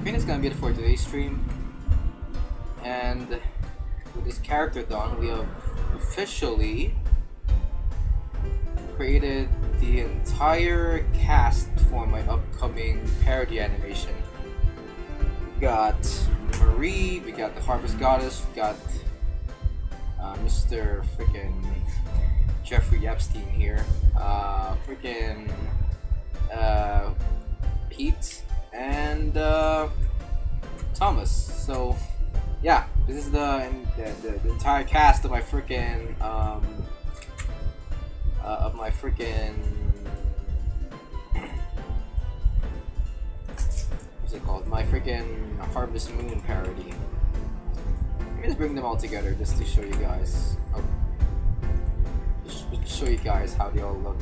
think it's gonna be it for today's stream. And with this character done, we have officially created the entire cast for my upcoming parody animation. We got Marie, we got the Harvest Goddess, we got Mr. freaking Jeffrey Epstein here, freaking Pete, and Thomas. So yeah, this is the entire cast of my freaking what's it called? My freaking Harvest Moon parody. Let me just bring them all together just to show you guys. Just show you guys how they all look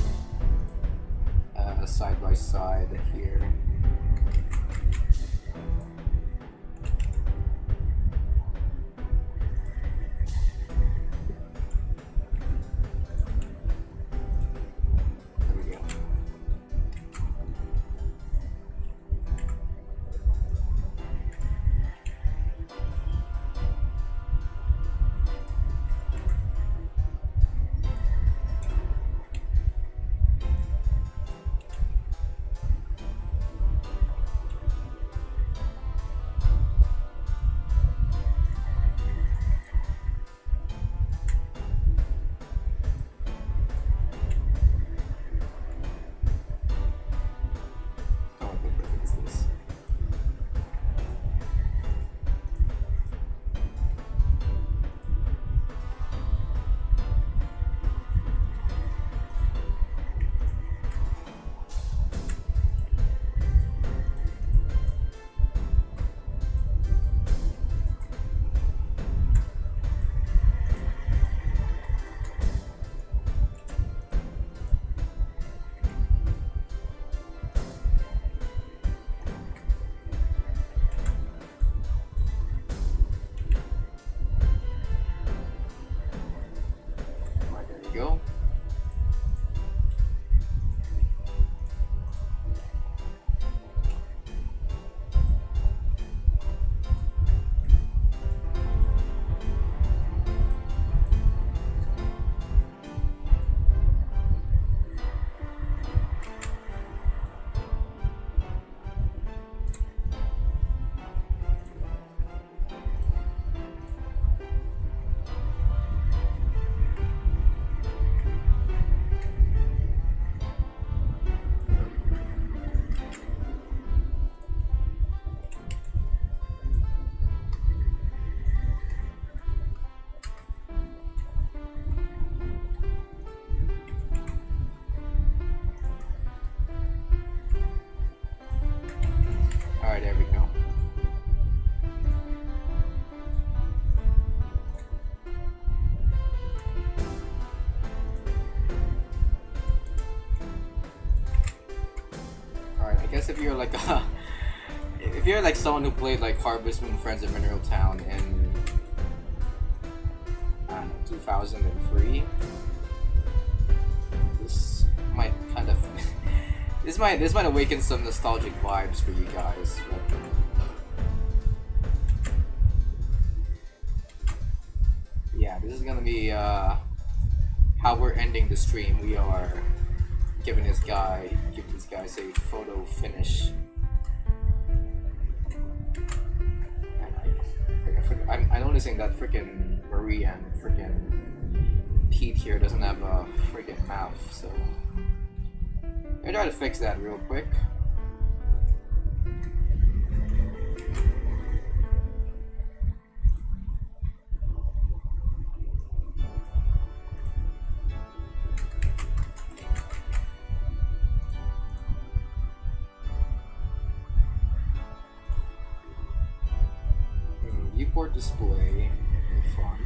side by side here. Go. Alright, there we go. Alright, I guess if you're like if you're like someone who played like Harvest Moon Friends of Mineral Town in 2003, this might kind of this might awaken some nostalgic vibes for you guys. But yeah, this is gonna be how we're ending the stream. We are giving these guys a photo finish. And I'm noticing that freaking Marie and freaking Pete here doesn't have a freaking mouth, so I try to fix that real quick. Viewport display in the front.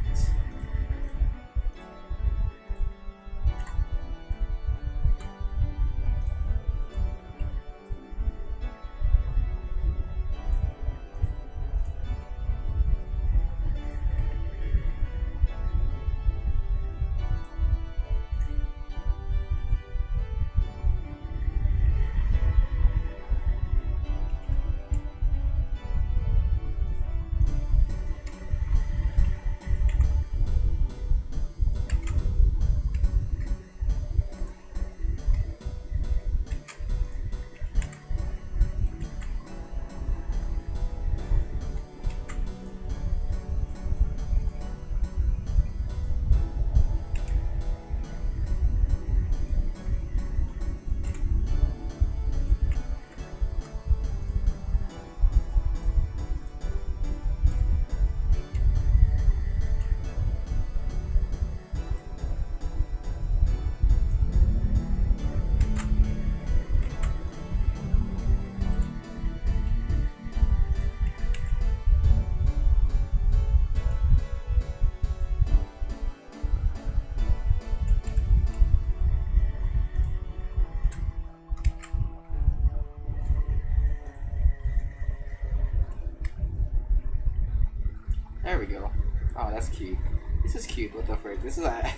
There we go. Oh, that's cute. This is cute. What the frick? This is a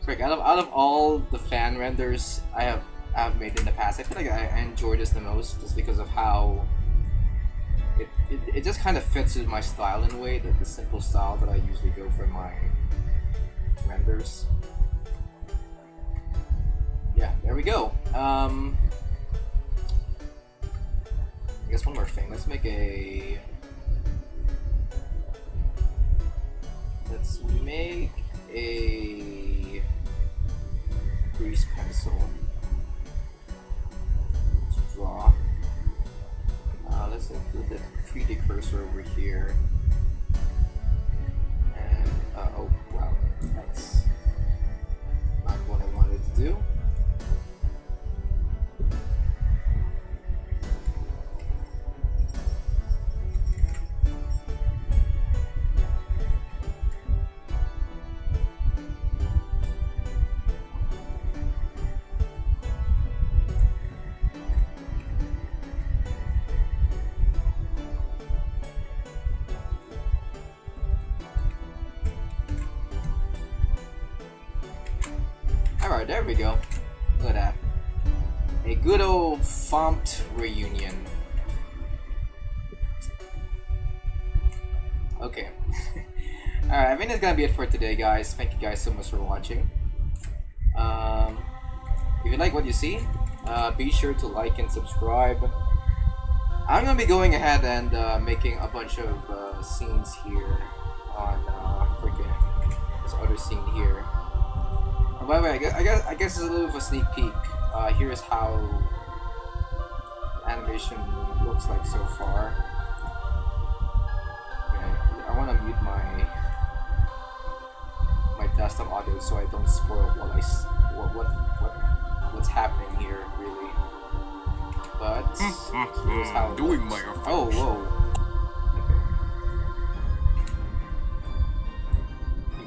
frick. Out of all the fan renders I have made in the past, I feel like I enjoy this the most, just because of how it just kind of fits with my style in a way, the simple style that I usually go for my renders. Yeah, there we go. I guess one more thing. Let's make a grease pencil. Let's draw. Let's include the 3D cursor over here. And oh wow, that's not what I wanted to do. Alright, there we go. Look at that. A good old font reunion. Okay. Alright, I think that's gonna be it for today, guys. Thank you guys so much for watching. If you like what you see, be sure to like and subscribe. I'm gonna be going ahead and making a bunch of scenes here on freaking this other scene here. By the way, I guess it's a little bit of a sneak peek. Here's how the animation looks like so far. Okay, I want to mute my desktop audio so I don't spoil what's happening here, really. But here's how it doing looks. my Oh, whoa.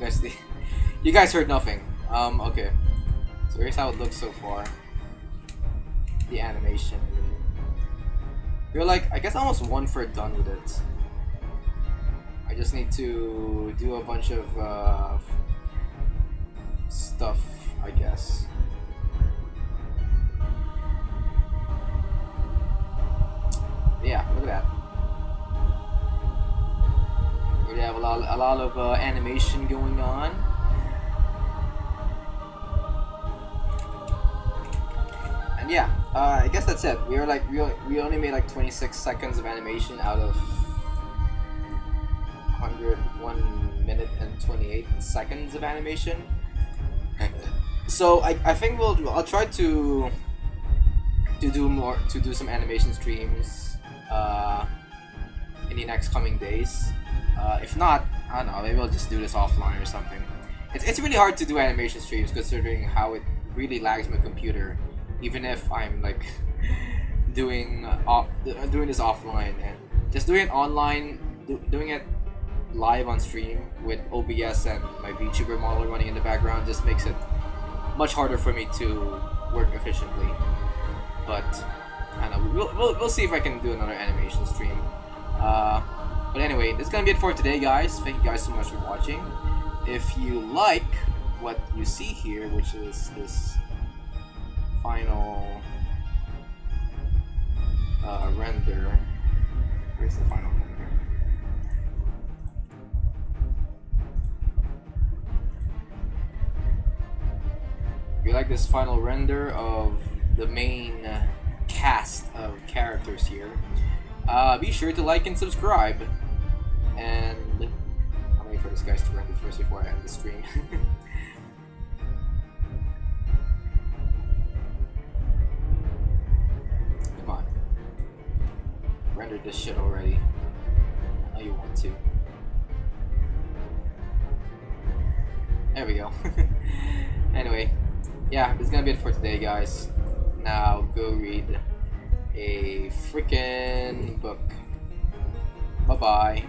Okay. You guys heard nothing. Okay. So here's how it looks so far. The animation. We're like, I guess almost 1/3 done with it. I just need to do a bunch of stuff, I guess. Yeah, look at that. We have a lot of animation going on. And yeah, I guess that's it. We only made like 26 seconds of animation out of 101 minute and 28 seconds of animation. So I think I'll try to do some animation streams in the next coming days. If not, I don't know, maybe I'll just do this offline or something. It's really hard to do animation streams considering how it really lags my computer, even if I'm like doing this offline, and just doing it online, doing it live on stream with OBS and my VTuber model running in the background just makes it much harder for me to work efficiently. But I don't know, we'll see if I can do another animation stream. But anyway, this is gonna be it for today, guys. Thank you guys so much for watching. If you like what you see here, which is this final render, where's the final render? If you like this final render of the main cast of characters here, be sure to like and subscribe. And I'm waiting for this guys to render first before I end the stream. Come on, render this shit already. I know you want to. There we go. Anyway, yeah, this is gonna be it for today, guys. Now go read a freaking book. Bye bye.